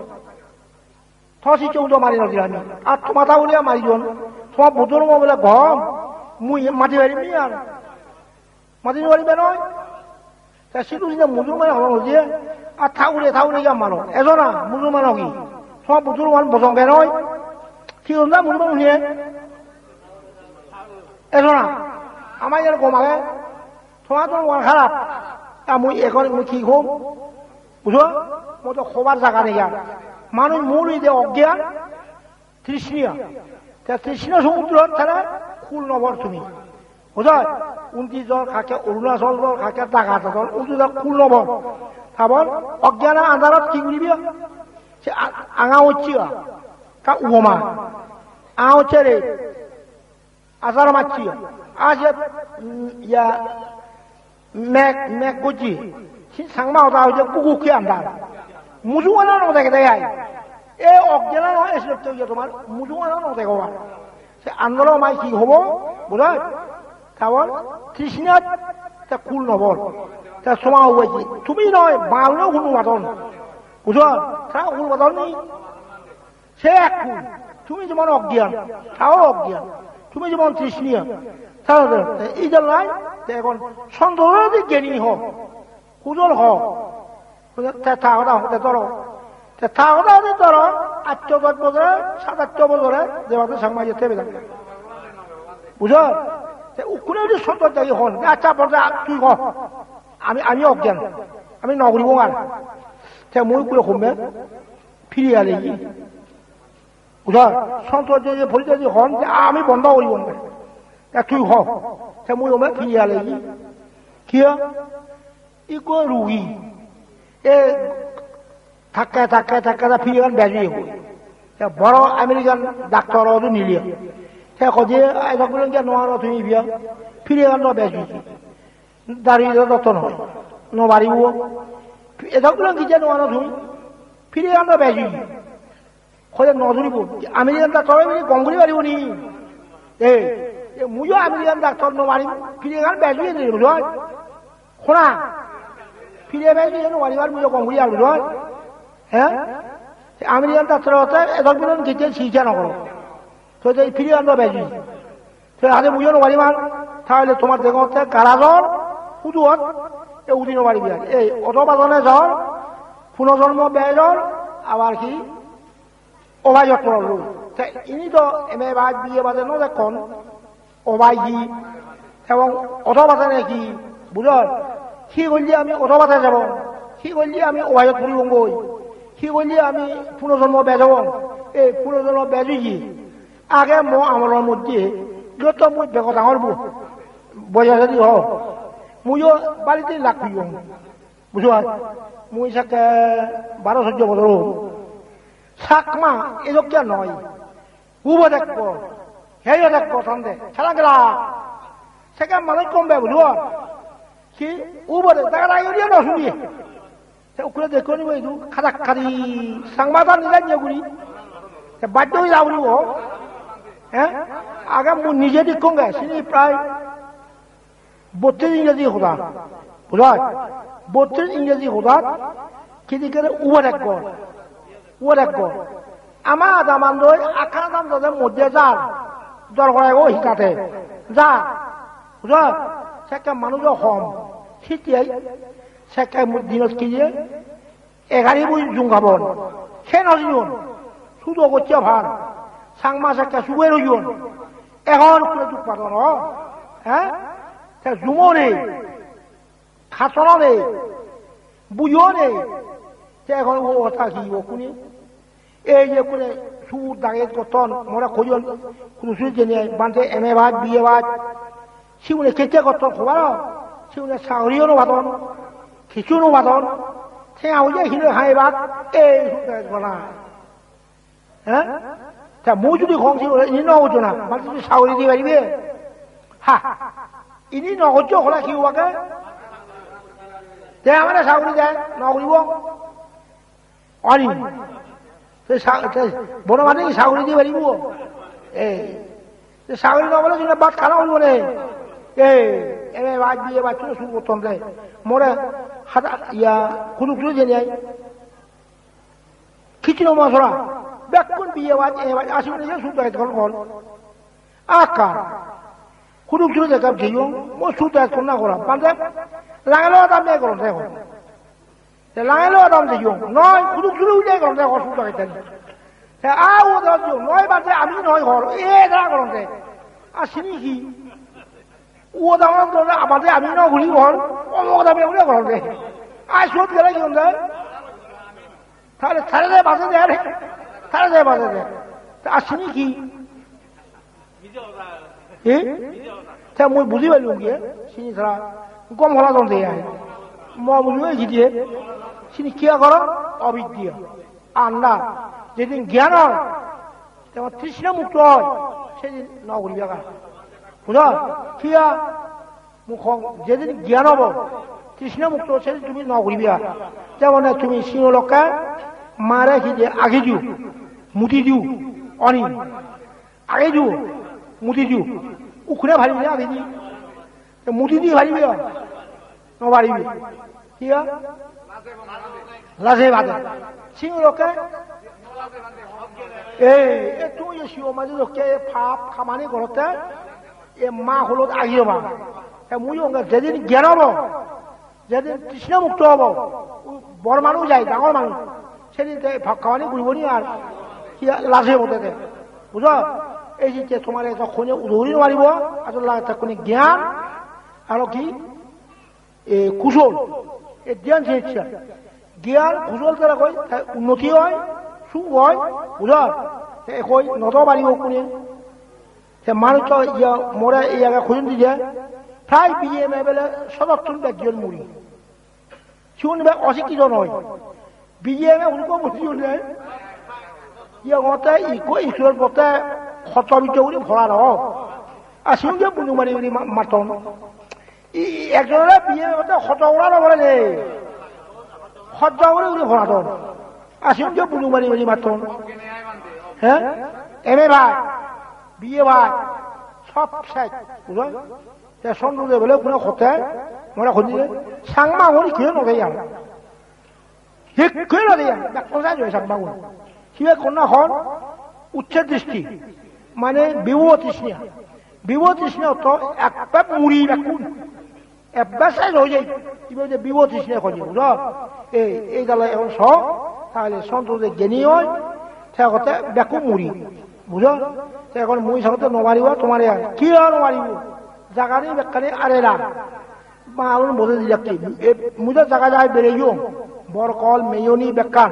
S1: শিষ্য তো মারি নদী আমি আর তোমার তা বলিয়া মারি দিও তোমার বুত রমা বলে গম মুই মাটি পারিবি আর মাটি পারিবে নয় সিটু সিধা মুসলমান হল দিয়ে আর থাউরে গিয়া মানো এজনা মুসলমান কি তোমার মুসলমান বসঙ্গে নয় কি না মুসলমান শুনিয়ে এজনা আমার ইয়ার কমাগে তোমার তো খারাপ মুই এখন মুই ঠিক হোম বুঝো মই তো খোবার জায়গা নেই আর মানুষ মূল যে অজ্ঞান তৃষ্ণিয়া তৃষ্ণ সমুদ্র তারা খুল নবর তুমি বুঝো 29 জন খাকে অরুণাচল দল খাকে ডাকাত দল 29 জন খুল নবর খাবার অজ্ঞান আন্ধারত কি করিবি সে আঙা হচ্ছি কা উপমা আ হচ্ছে রে আজার মারছি আজ ইয়া মেঘ গজি সাংমা হতা হচ্ছে কুকুকে আন্ধার মুজুমানা নদেখে দেয় এ অজ্ঞানা নয় এসে তোমার মুজুমানা নদেখো সে আন্দোলন মাই কি হব বোঝা খাবার তৃষ্ণাত কুল নবর তা সময় হয়েছে তুমি নয় বাংলাও কোনো বাদন বুঝো তারা কোনো বাদন নেই সে এক খুন তুমি যেমন অজ্ঞান তাও অজ্ঞান তুমি যেমন তৃষ্ণীয় তাও এই জন্য এখন সন্তোষ জ্ঞানী হোক হুজুর হোক থাকতা হতে ধরো থাকতা হতে ধরো 8-10 বছরে 7-8 বছরে যেভাবে সাংবাই যেতে হবে বুঝো উকুনে যদি সন্তোষ যাই হন আচ্ছা বলতে তুই কহ আমি অজ্ঞান আমি নগরী বঙাল মই করে কমবে ফিরিয়ে আলে বুঝা সন্তোষ যে ভরিতে যে হন আমি বন্ধ করিব তুই হ মই কমবে ফিরিয়ে আলে কিয় ই কয় রুগী এ থাকা ফিরিয়ে বেজুয়ে হই বড় আমেরিকান ডাক্তার নিলিয়ে সে কজে এগুলো নোয়ারো তুমি বিয়া ফিরিয়ে গান বেজুই দাঁড়িয়ে যত নহয় নবারিব এগুলো গিয়ে নোয়ারো তুমি ফিরিয়ে গান বেজুই খোঁজে নজরিব আমেরিকান ডাক্তার গঙ্গুলি পারিব নি মুজো আমেরিকান ডাক্তার নমারিম ফিরিয়ে গান বেজুই নেই বুঝ শোনা ফিরিয়ে বেজুই নমারিবার মুজো গঙ্গুলি আর বুঝ হ্যাঁ আমেরিকান ডাক্তার হতে এগুলো গিয়ে চিকিৎসা নকরো তো ফিরিয়ে গান বেজুই তো আগে মুজো নমারিমান তাহলে তোমার দেখতে কারাজর উদুয়ত এই উদি নমারিবি আর এই অতবাদনে জ্বর পুনর্জন্ম বেজর আবার কি অবাজত পড়ল ইনি তো এমএ বাদ বিয়ে বাদে ন দেখুন অবাইজি এবং অতবাদে নাকি বুঝল সি করলি আমি অতবাদে যাব সি করলি আমি অবাজত পড়িব গই সি করলি আমি পুনর্জন্ম বেজব এই পুনর্জন্ম বেজুজি আগে আমার মধ্যে যত মই বেগ ডাঙর বজা যদি হ মইও বাড়িতে লাগ খুঁজব বুঝল মই চাকে 12-14 বছর সাকমা এজকে নয় উব দেখবো হেয় দেখবো সন্দেহ ছাড়া গেলা সেখান মানুষ কমবে বুঝব কি উব দেখা ইয়ে নশুনি ওখানে দেখো নিব এই খাদাক খাদি সাংবাদার নিজে নিয়ে ঘুরি বাধ্য হয়ে যাবো নিব হ্যাঁ আগে নিজে দেখোগে সিনি প্রায় 32 ইংরেজি হোদা বুঝল 32 ইংরেজি হোদাত কিন্তু উব দেখবো ও দেখবো আমার দামান দই আখানা দাম তাদের মধ্যে যার দরকার ও শিকাতে যা বুঝল সেটা মানুষও কম শীতিয়াই সেটা দিনত কি যে 11 বই জুঙ্গাবন সে নজন শুধু করছে ভাল সাংমা সেটা শুয়ে রইন এখন করে যুগ পাতন হ্যাঁ জুমো নেই খাসন নেই বুঝো নেই এখন ও কথা কি ও কোনে এই যে করে সুর দাগে কতন মোরা খোঁজন কোনো সুর জেনে বান্ধে এমএ বাদ বিয়ে বাদ সিউনে কেটে কতন খবর সিউনে সাহরিও বাদন খিচুনো বাদন সে আউজে হিলে হাই বাদ এই সুর বনা হ্যাঁ তা মই যদি খং ছিল ইনি নহতো না মানে তুমি সাহরি দিয়ে পারিবে হা ইনি নহজ হলা কি ওকে আমার সাহরি দেয় নকরিব অনি বড় মানে সাগরি দিয়ে পারিব এই সাগরি নবলে তুমি বাদ খানা হইব নে এমে বাদ দিয়ে বা চুলো শুরু করতাম দেয় মোরে হাতা ইয়া কুলুক জেনে খিচিনো মশলা বেকুন বিয়ে বাদ এ বাদ আসি নিজে শুধু কল কল আকার কুলুক চুলো দেখাব যেও মো শুধু এখন না করা বান্ধে লাগালো দাম নেই করো দেখো লাগাইলেও দাম দিও নয় শুধু শুরু উঠে করতে অসুবিধা হইতেন আও দিও নয় বাজে আমি নয় ঘর এ ধরা করতে আর চিনি কি ও দাম আমাদের আমি ন ঘুরি ঘর অমুক দামে উঠে করতে আর সব গেলে কি হতে তাহলে ছাড়ে দেয় বাজে দেয় ছাড়ে দেয় বাজে দেয় আর চিনি কি মই বুঝি পারলু গিয়ে চিনি ছাড়া কম হলা দম দিয়ে মই বুঝিব দিয়ে চিনি কিয়া কর অবিদ্যা আন্না যেদিন জ্ঞান হয় তেমন তৃষ্ণা মুক্ত হয় সেদিন নগরী জায়গা বুঝল কিয়া মুখ যেদিন জ্ঞান হব তৃষ্ণা মুক্ত সেদিন তুমি নগরী বিয়া যেমন তুমি সিংহ লোকা মারে কি যে আগে দিও মুটি দিও অনি আগে দিও মুটি দিও উখুনে ভারিবি আগে দি মুটি দিয়ে ভারিবি নবাৰিবি কি লাজে বাদে চিং লোকে এইটো চিঞ মাজে লোকে ভাব খামানি ঘৰতে মা হলত আহি হবা মই যেদিন জ্ঞান হব যেদিন কৃষ্ণ মুক্ত হব বৰ মানুহ যায় ডাঙৰ মানুহ সেদিন ভাব খামানি ঘুৰিব নি আৰু কি লাজে বোধে বুঝ এই যে তোমার যখন উদৌরি মারিব আসলে তখনই জ্ঞান আর কি কুশল এই জ্ঞান শিক্ষা জ্ঞান কুশল দ্বারা কই উন্নতি হয় সুখ হয় বুঝ কই নদ বাড়িব কোনে মানুষ তো মরে এই জায়গা খুঁজুন দিয়ে প্রায় বিয়ে মেয়ে বেলে সদর্থন একজন মুড়ি শুনবে অশিক্ষিত নয় বিয়ে মেয়ে উনকো বুঝি নেই ইকো ঈশ্বর পথে ক্ষতবিত করে ভরা রহ আর সঙ্গে বুঝু মারি মাতন একজনের বিয়ে মতো ক্ষত ওরা নবলে নেই ক্ষত করে উনি ভরাতন আর সঙ্গে বুঝু মারি মাতন হ্যাঁ এমএ ভাই বিয়ে ভাই সব শেষ বুঝল সন্ধ্যে বলে কোনো ক্ষতে মনে খুঁজিলে সাংমা হলি খেয়ে নগে আর খেয়ে নগে কোথায় যায় সাংমা হল সিয়ে কন্যাখন উচ্ছেদ দৃষ্টি মানে বিভূত তৃষ্ণা বিভূত তৃষ্ণা অর্থ একবার মুড়ি বেকুন একবার শেষ হয়ে যায় যে বিভূত তৃষ্ণা খোঁজে বুঝল এই গেল এখন সব তাহলে সন্তোষে জ্ঞানী হয় সেগতে বেকু মুড়ি বুঝল এখন মুই সাথে নমারিব তোমার কি নমারিব জাগানি বেকানি আরেরা মা বোঝে দিল কি মুঝে জায়গা যায় বেড়েইও বরকল মেয়নি বেকান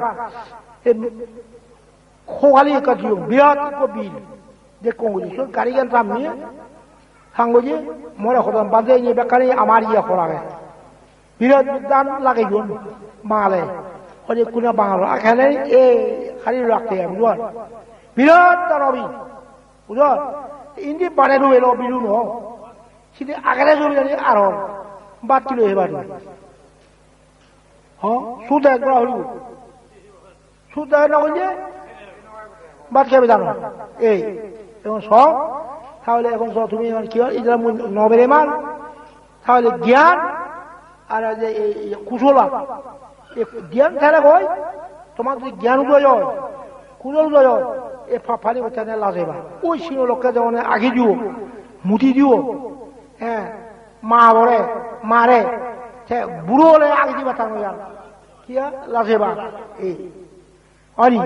S1: খোয়ালি কাটিও বিরাট বিল দেখো গাড়ি গান নাম নিয়ে থাঙ্গো যে মরে হতাম বাজে নিয়ে বেকারি আমার ইয়ে করাবে বিরাট দান লাগাই গন বাঙালে হলে কোনো বাঙাল এখানে এ খালি রাখতে বুঝল বিরাট দানবী বুঝল ইন্দি বানে রুবেল বিলু ন সেটি আগারে জড়ি জানি আর বাদ কিলো এবার সুদ একবার হল সুদ না বলছে বাদ খাবে জানো এই এখন সব তাহলে এখন সব তুমি কি হয় এই নবের মাল তাহলে জ্ঞান আর যে কুশলা জ্ঞান ছাড়া হয় তোমার যদি জ্ঞান উদয় হয় কুশল উদয় হয় এ ফানি বাচ্চা লাজেবা ওই সিংহ লোককে যেমন আগে দিও মুটি দিও হ্যাঁ মা বলে মারে বুড়ো হলে আগে দিবা তার কি লাজেবা এই অনি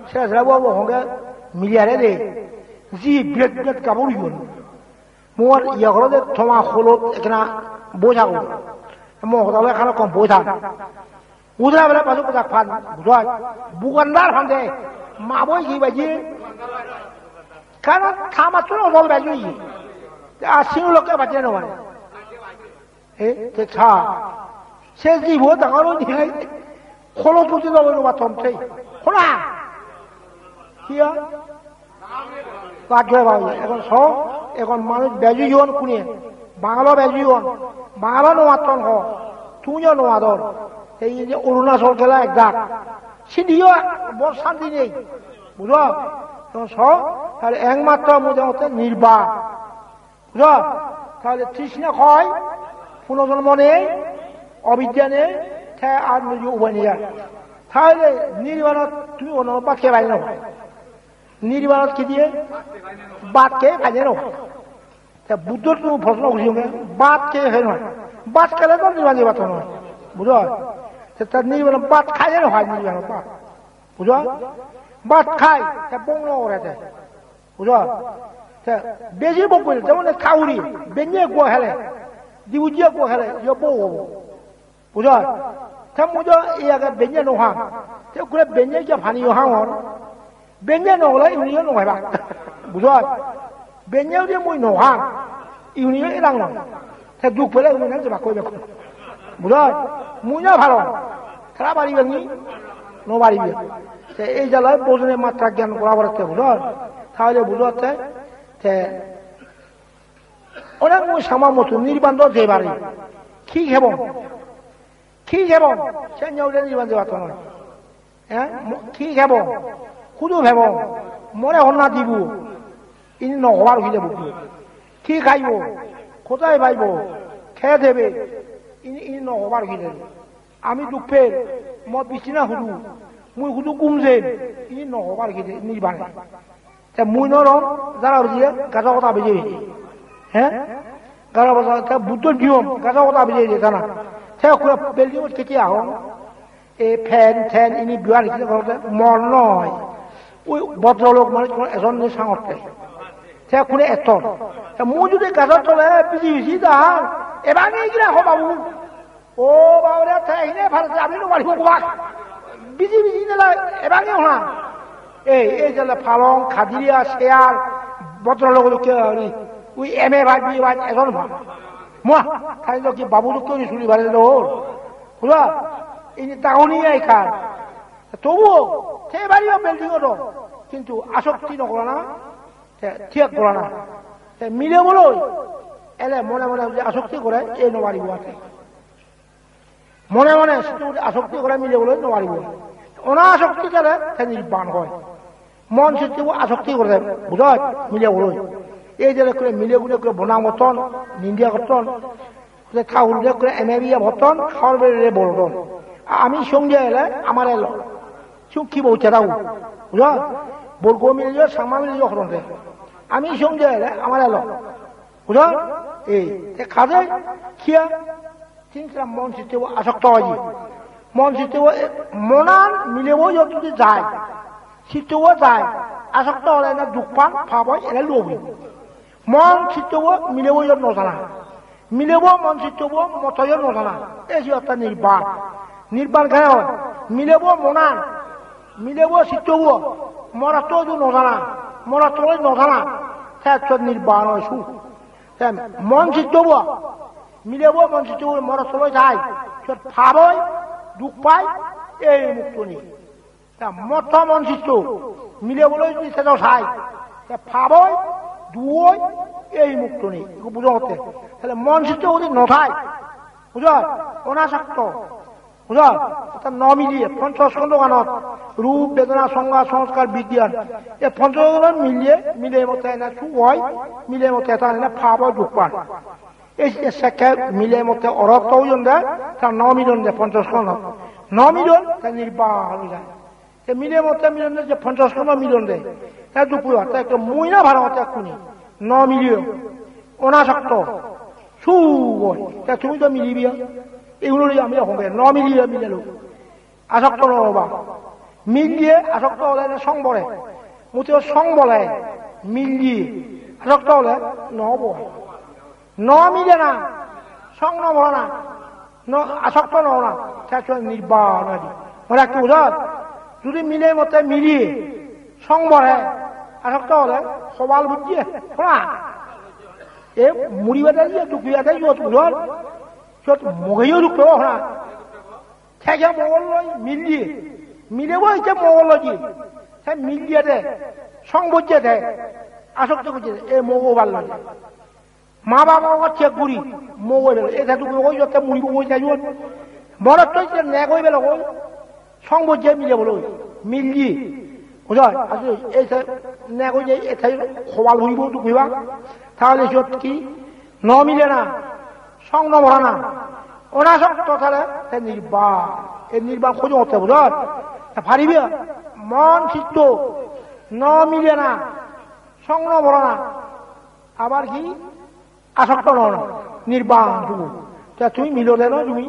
S1: সেটা বাবু হঙ্গে মিলিয়ারে দে জি ব্লেড ব্লেড কাপড় ইউন মোর ইয়া করে দে থমা হলত এখানে বোঝা গো মো হতালে এখানে কম বোঝা উদরা বেলা পাশে কোথা ফান বুঝাই বুকানদার ফান দে মা বই কি বাজি কারণ খামা তো জল বাজি আর সিংহ লোককে বাঁচিয়ে নেওয়া ছা সে জীব দেখারও নিয়ে খোলো তুলতে যাবো না থমছে খোলা কি এখন সব এখন মানুষ বেজু জীবন শুনে বাংলা বেজু জীবন বাংলা নোয়াতন হ তুমিও নোয়াদর এই যে অরুণাচল খেলা এক ডাক সিন্ধিও বড় শান্তি নেই বুঝল তখন সব তাহলে একমাত্র মোটামুটি নির্বাক বুঝল তাহলে তৃষ্ণা হয় পুনর্জন্ম নেই অবিদ্যা নেই আর নিজে উভয় নেই তাহলে নির্বাণত তুমি অন্য বাদ খেয়ে বাইরে নেব নির্বাণত কি দিয়ে বাদ খেয়ে বাইরে নেব বুদ্ধর তুমি প্রশ্ন খুঁজি বাদ খেয়ে হয় নয় বাদ খেলে তো নির্বাণ বাত নয় বুঝল তার নির্বাণ বাদ খাই হয় নির্বাণ বাদ বুঝল বাদ খাই বং নগরে বুঝল বেশি বক করে যেমন খাউরি বেঞ্জে গো হেলে দিবুজিয়া গো হেলে ইয়ে বউ হবো বুঝল মুঝে এই আগে বেঞ্জে নোহা ঘুরে বেঞ্জে যে ফানি হাঙর বেঞ্জে নহলে ইউনিও নহাইবা বুঝল বেঞ্জেও যে মই নোহা ইউনিও এরাং নয় দুঃখ পেলে উনি যে বাক করবে বুঝল মুই না ভালো খেলা বাড়িবে নি নবাড়িবে এই জ্বালায় বোঝনের মাত্রা জ্ঞান করা পড়াতে বুঝল তাহলে বুঝতে অনেক মুই সামার মতো নির্বান্ধ যে বাড়ি কি খেব কি খেব সে নেউলে নির্বান্ধ বাত নয় হ্যাঁ কি খেব শুধু ভেব মরে হন্না দিব ইনি নহবার হইলে বুঝব কি খাইব কোথায় পাইব খেয়ে দেবে ইনি নহবার গিলেন আমি দুঃখের মই বিচিনা হুদু মুই হুদু গুমজে ইনি নহবার গিলে নির্বাণে মুই নরম যারা বুঝিয়ে গাজা কথা বেজে গেছে হ্যাঁ গাজা কথা বুদ্ধ নিয়ম গাজা কথা বেজে গেছে জানা বিল্ডিং কেটে আহন এই ফ্যান ফ্যান ইনি বিয়া লিখে ঘরতে মন নয় ওই ভদ্রলোক মানে এজন সাঙতে কোনে এত মুই যদি গাজর তলে বিজি বিজি দাঁড় এবার গিলা হো বাবু ও বাবুরে এনে ভারতে আমি বাড়িব কোবাক বিজি বিজি দিলে এবার হা এই যে ফালং খাদিয়া শেয়ার ভদ্রলোক ওই এম এ ভাই বিয়ে ভাই এজন ভাই মই খালি কি বাবু তো শুনি ভালো ওর বুঝা এই তাহনি খান তবুও সেই বাড়িও বিল্ডিং কিন্তু আসক্তি নকরা না ঠিক করা না মিলে বলো এলে মনে মনে যে আসক্তি করে এই নবারিব আছে মনে মনে আসক্তি করে মিলে বলে নবারিব অনাসক্তি গেলে সে নির্বাণ হয় মন সৃষ্টি আসক্তি করে বুঝা মিলে বলো এই যে করে মিলে গুলে করে বনা মতন নিন্দিয়া করতন খাউল করে এমে বিয়ে ভতন খাওয়ার বেড়ে বলতন আমি সঙ্গে এলে আমার এলো কি বলছে তাও বুঝা বর্গ মিলে যাও সামা মিলে যাও হরতে আমি সঙ্গে এলে আমার এলো বুঝা এই খাদে খিয়া চিনছিলাম মন সৃষ্টি আসক্ত হয় মন সৃষ্টি মনান মিলেও যদি যায় সৃষ্টিও যায় আসক্ত হলে না দুঃখ পান ভাব হয় এনে লোভী মন চিত্তব মিলেব নজানা মিলেব মন চিত্তব মতয় নজানা এই যে একটা নির্বাণ নির্বাণ কেন হয় মিলেব মনান মিলেব চিত্তব মরাতো নজানা মরাতো নজানা সে নির্বাণ হয় সুখ মন চিত্তব মিলেব মন চিত্তব মরাতো যায় ভাব হয় দুঃখ পায় এই মুক্ত নেই মত মন চিত্ত মিলেবলৈ যদি সেটা চাই ভাব হয় দুই এই মুক্ত নেই বুঝা হতে তাহলে মন চিত্ত যদি নথায় বুঝা অনাসক্ত বুঝা ন মিলিয়ে পঞ্চস্কন্ধ গানত রূপ বেদনা সংজ্ঞা সংস্কার বিজ্ঞান এই পঞ্চস্কন্ধ মিলিয়ে মিলে মতে এনে সুখ হয় মিলে মতে এটা এনে ভাব হয় দুঃখ পান এই শিক্ষা মিলে মতে অরক্ত ওজন দেয় তার ন মিলন দেয় পঞ্চস্কন্ধ ন মিলন তার নির্বাহ হয়ে যায় মিলে মতে মিলন যে পঞ্চস্কন্ধ মিলন দেয় তাই দুপুর তাই একটা মহিলা ভালো মতে এক্ষুনি ন মিলিয়ে অনাসক্ত সু তা তুমি তো মিলিবি এগুলো আমি হবে ন মিলিয়ে মিলে লোক আসক্ত নহবা মিলিয়ে আসক্ত হলে সংবলে মুতে সংবলে মিলিয়ে আসক্ত হলে নহব ন মিলে না সং নবলে না আসক্ত নহ না নির্বাণ মনে একটু বুঝা যদি মিলে মতে মিলিয়ে সংবলে আসক্ত হলে সবাল বুঝিয়ে শোনা এ মুড়ি বাটা দিয়ে টুকি বাটা যত বুঝল যত মগেও ঢুকতে শোনা থেকে মগল লই মিল দিয়ে মিলেব হয়েছে মগল দিয়ে সে মিল দিয়ে দে সং বুঝিয়ে দে আসক্ত করছে এ মগো ভাল লাগে মা বাবা চেক করি মগো বেল এই ধাতু ওই যত মুড়ি বই যাই মনত তো নেক হয়ে বেল ওই সং বুঝিয়ে মিলে বলো মিল দিয়ে বুঝা এই নেক হয়ে যায় এটাই সবাল হইব টুকিবা তাহলে যত কি ন মিলে না সং নভরা না অনাসক্ত তাহলে নির্বাণ এই নির্বাণ খোঁজ হতে বুঝা পারিবি মন চিত্ত ন মিলে না সং নভরা না আবার কি আসক্ত ন নির্বাণ তুমি মিলো দেন তুমি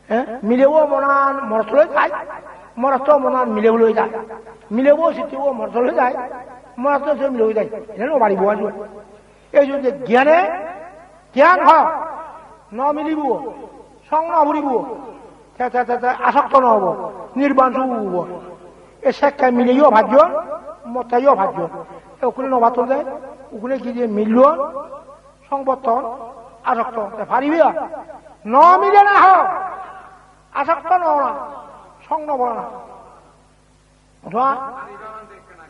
S1: হ্যাঁ মিলেও মনান মরতলৈ যায় মরত মনান মিলেবলৈ যায় মিলেব চিত্তিব মরতলৈ যায় মরত মিলে যায় এনে বাড়িব এই যে জ্ঞানে জ্ঞান হয় ন মিলিব সং নভরিব আসক্ত নহব নির্বাণ হব এই শিক্ষায় মিলেও ভাজ্য মতাইও ভাজ্য ওখানে নভাত যায় ওখানে কি যে মিলল সংবর্তন আসক্ত পারিবি ন মিলে না হোক আসক্ত নহ না সং নভর না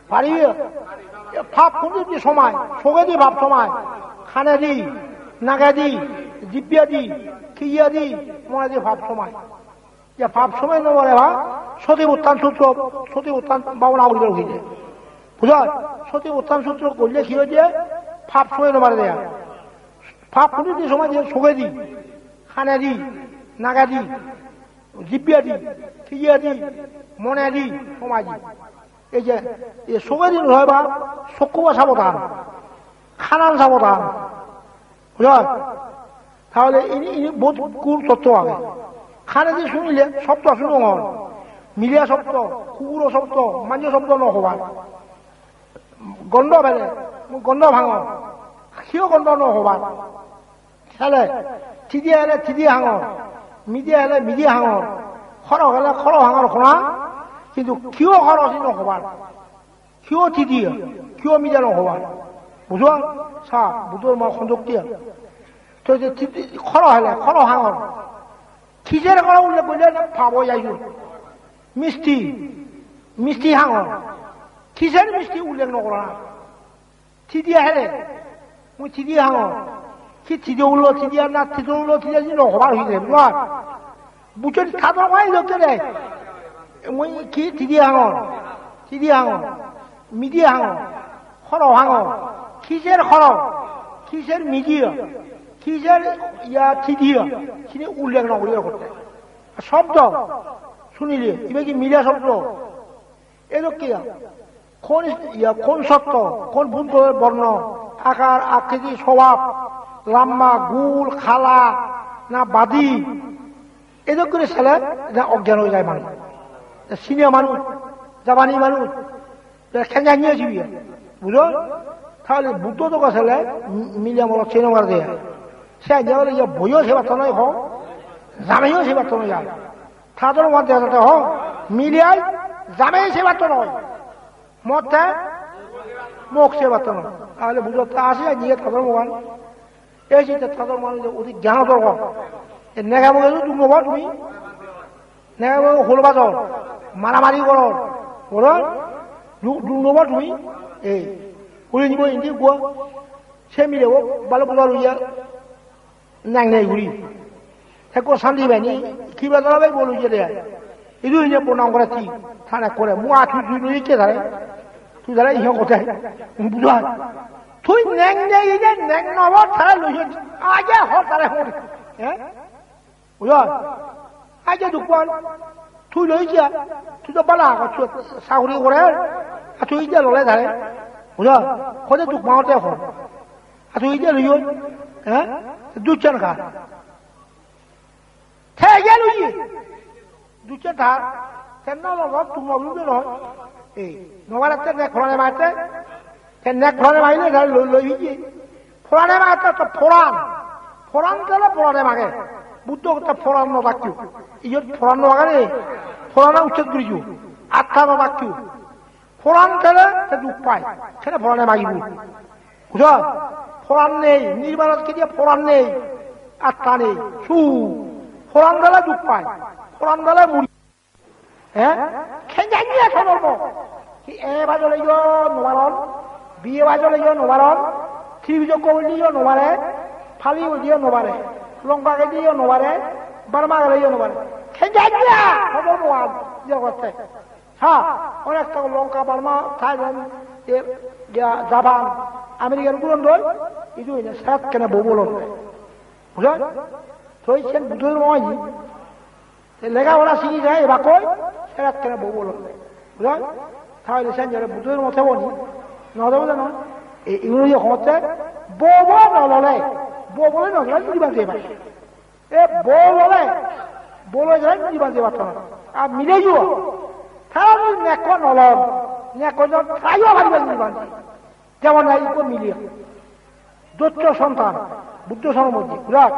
S1: পারিবি ভাব কোন সময় চোখে দি ভাব সময় খানে দি নাগে দি জিপিয়া দি খিয়া দি মনে দি ভাব সময় যে ভাব সময় নবলে ভা সতী উত্থান সূত্র সতী উত্থান বাবনা উড়ে উঠিছে বুঝা সতী উত্থান সূত্র করলে কি হয়েছে ভাব সময় নমারে দেয়া ভাব কোন সময় দিয়ে চোখে দি হানেদি, নাগাদি, জিব্বিয়াদি, থিজিয়াদি, মনেদি, সমাজি। এই যে চকুদি নহয় বা চকু সাবধান, খানান সাবধান, বুঝলেন? তাহলে ইনি বহুত গুরুত্ব আগে। খানে দিয়ে শুনিলে শব্দ শুনো হল, মিলিয়া শব্দ, কুকুর শব্দ, মাঞ্জ শব্দ নহবার, গন্ধ বেলে, গন্ধ ভাঙ, সিও গন্ধ নহবার, হেলে থিদি হলে থিদি হাঙর, মিডিয়া হলে মিডি হাঙর, খর হলে খর হাঙর খোনা, কিন্তু কিয় খরচ নহবার, কিয় থিদি, কিয় মিডিয়া নহবার, বুঝো চা বুধর মা সংযুক্তি তো যে খর হলে খর হাঙর, খিজের করা উল্লেখ করলে পাবো যাই মিষ্টি, মিষ্টি হাঙর, খিজের মিষ্টি উল্লেখ নকরা না, থিদি হেলে মুই থিদি হাঙর, কি থিদি উল্লো থিদি আর না থিদি উল্লো থিদি নহবার হয়ে যায়, বুঝা বুঝে খাদর মাই লোককে দেয় মুই কি থিদি হাঙর, থিদি হাঙর, মিডি হাঙর, খর হাঙর, খিজের খর, খিজের মিডিয়া, খিজের ইয়া থিদিয়া, সেটা উল্লেখ নকরিয়া করতে শব্দ শুনিলে এবার কি মিলা শব্দ এলো কি কোন সত্য, কোন বুদ্ধ বর্ণ, আকার, আকৃতি, স্বভাব, লাম্বা, গুল, খালা না বাদি, এদের করে ছেলে অজ্ঞান হয়ে যায় মানুষ, সিনিয়র মানুষ, জাপানি মানুষ, খেঞ্জা নিয়ে যাবি, বুঝো? তাহলে বুদ্ধ তো ছেলে মিলিয়ে মনে চেনবার দেয়, সে বলে যে বইও সেবা তো নয় হোক, জামাইও সেবা তো নয়, তাদের মধ্যে হোক মিলিয়াই জামাই সেবা তো নয়, মধ্যে মুখ সেবা তো নয়, তাহলে বুঝো আসে গিয়ে তাদের মোবাইল এই যে তাদের মানুষ অধিক জ্ঞান দরকার, নেগা মুখে তুমি নেবা, তুমি নেগা মুখে হল বাজর মারামারি করো বলো নেবা তুমি, এই উড়ে নিব ইন্দি গুয়া সে মিলে ও ভালো বোঝা লইয়া নাং নাই ঘুরি একো শান্তি পাইনি কি বাজাবে বলু যে দেয় এই যে প্রণাম করে কি থানা করে মু আঠু তুই লই কে ধরে তুই ধরে ইহ কোথায় বুঝা তুই ন্যাং নেই যে ন্যাং নব তারা লই আগে হ তারা হ হ্যাঁ বুঝা আগে দুপান তুই লই যা তুই তো বালা সাগরি করে আর তুই যে ললে ধরে বুঝা খোঁজে দুঃখ মাওতে হ আর তুই যে লই হ্যাঁ দুচান খা থেকে লই দুচান খা কেন লব তুমি বলবে নয় এই নবার একটা নেক ফোড়ানে মারতে নেক ফোড়ানে মাইলে লই লই ফোড়ানে মারতে তো ফোড়ান ফোড়ান গেলে ফোড়ানে মাগে বুদ্ধ কথা ফোড়ান নদাকিও ইয়ত ফোড়ান নগারে ফোড়ানা উচ্ছেদ করিছো আত্মা নদাকিও ফোড়ান গেলে সে দুঃখ পায় সেটা ফোড়ানে মাগিব বুঝ ফোড়ান নেই নির্বাণকে দিয়ে ফোড়ান নেই আত্মা নেই সু ফোড়ান গেলে দুঃখ পায় ফোড়ান গেলে মুড়ি হ্যাঁ খেঞ্জাই নিয়ে সদর্ব কি এ বাজলে নবারণ বিয়ে বাজলে নবারণ থ্রিযোগ্য দিও নবারে ফালি দিও নবারে লঙ্কাকে দিও নবারে বার্মা গেলে নবারে খেঞ্জাই নিয়ে সদর্ব জগতে হ্যাঁ অনেকটা লঙ্কা বার্মা থাইল্যান্ড জাপান আমেরিকান গুলো দই ಇದು ಇಲ್ಲ ಸಾತ್ಕನ ಬೋಬೋಲೋ বুঝা তো সেন বুঝুর মাঝি লেখাপড়া শিখি যায় এবার কই সাতকনা বোবোলো বুঝা তাহলে সেন যারা বুঝুর মতো বনি নদেব জানো এই ইংরেজি হচ্ছে বোবো নললে বোবলে নললে জীবন দেবা এ বোবলে বলে যায় জীবন দেবা তো আর মিলে যাও তাহলে নেক নলল নেক জন খাইও ভাববেন জীবন যেমন এই কো মিলিয়ে দৈত্য সন্তান বুদ্ধ সরমধ্যে বিরাট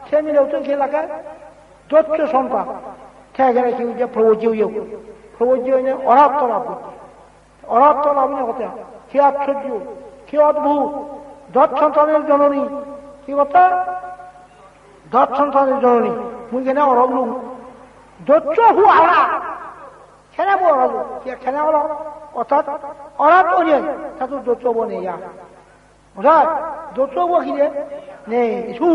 S1: সে মিলে উঠে সে এলাকায় দৈত্য সন্তান খেয়ে কেউ যে প্রবজ্য হয়ে অরাত্ম লাভ করছে অরাত্ম লাভ না হতে সে আশ্চর্য সে অদ্ভুত দৎ সন্তানের জননী কি কথা দৎ সন্তানের জননী মুই কেন অরবলু দৈত্য হু আলা খেলে বলু খেলে হলো অর্থাৎ অরাত করিয়ে তা তো দৈত্য বনে যা বুঝা দৈত্য বকিলে নেই সু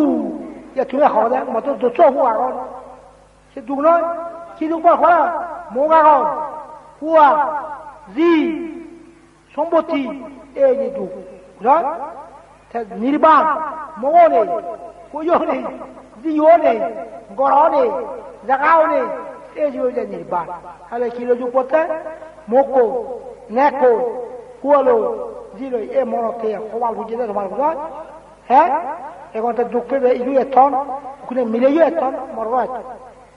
S1: তুমি খাওয়া দেয় মতো দৈত্য হু আগন সে দুঃখ নয় কি দুঃখ খোলা মোক আগন হুয়া জি সম্পত্তি এই যে দুঃখ বুঝা নির্বাণ মগ নেই পুজো নেই, দিও নেই, গড় নেই, জায়গাও নেই, এই যে ওই যে নির্বাণ। তাহলে কিলো পথে মোকো নেকো কুয়ালো জিরো এ মনতে কমাল বুঝিয়ে তোমার বুঝায় হ্যাঁ এখন তো দুঃখে ইজু এথন ওখানে মিলেই এথন মরবো এথন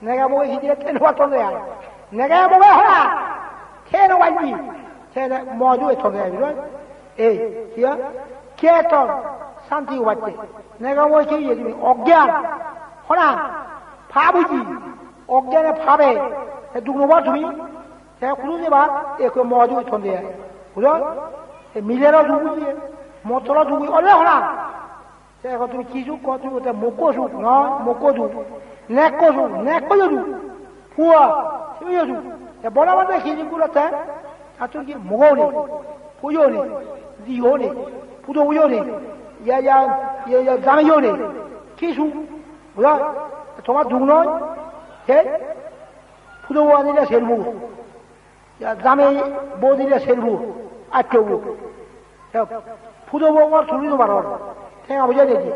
S1: নেগা বগে হিদিয়ে তেল বাতন দেয় নেগা বগে হ্যাঁ খেয়ে নেওয়াইবি খেয়ে মজু এথন দেয় বুঝলো এই কিয়া কে এথন শান্তি বাড়ছে নেগা বগে কি তুমি অজ্ঞান হনা ভাবুজি অজ্ঞানে ভাবে দুগ্নবা তুমি কোনো যাবা এক মজু এথন দেয় বুঝলো মিলেরও ঢুকুছিয়ে মতরও ঢুকুই অলে হনা এখন তুমি কি যুগ কত ওটা মোকো যুগ নয় মোকো যুগ নেকো যুগ নেকো যুগ ফুয়া সেই যুগ বড় আমাদের সেই যুগগুলোতে আর তুমি কি মোগো নেই পুজো নেই দিও নেই পুজো পুজো নেই জামিও নেই কি যুগ বুঝা তোমার যুগ নয় হে পুজো বউ দিলে সেলবু জামে বউ দিলে সেলবু আটকে পুজো বউ আর ছুটি তো পারো ঠেঙা বুঝাই দেখি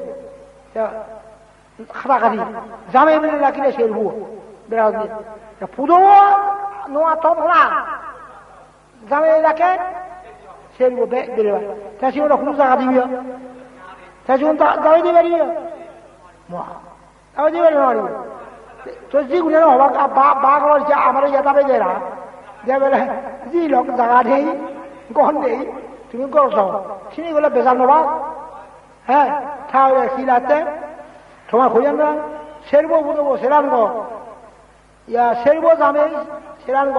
S1: খাটাখাটি জামে বেড়ে রাখিলে সেরবু বেড়া পুজো নোয়া তো না জামে রাখে সেরবু বেড়ে তা সেগুলো কোনো জায়গা দিবি তা সেগুলো জামে দিয়ে বেরিয়ে জামে দিয়ে বেরিয়ে মারিব তো যেগুলো হবা বাঘ রয়েছে আমার যাতাবে দেরা যে বেড়ে যি লোক জায়গা নেই গহন নেই তুমি করছো সিনিগুলো বেজার নেবা হ্যাঁ তাহলে শিলাতে তোমার খুঁজেন না সেরবো বুঝবো সেরানগ ইয়া সেরবো জামে সেরানগ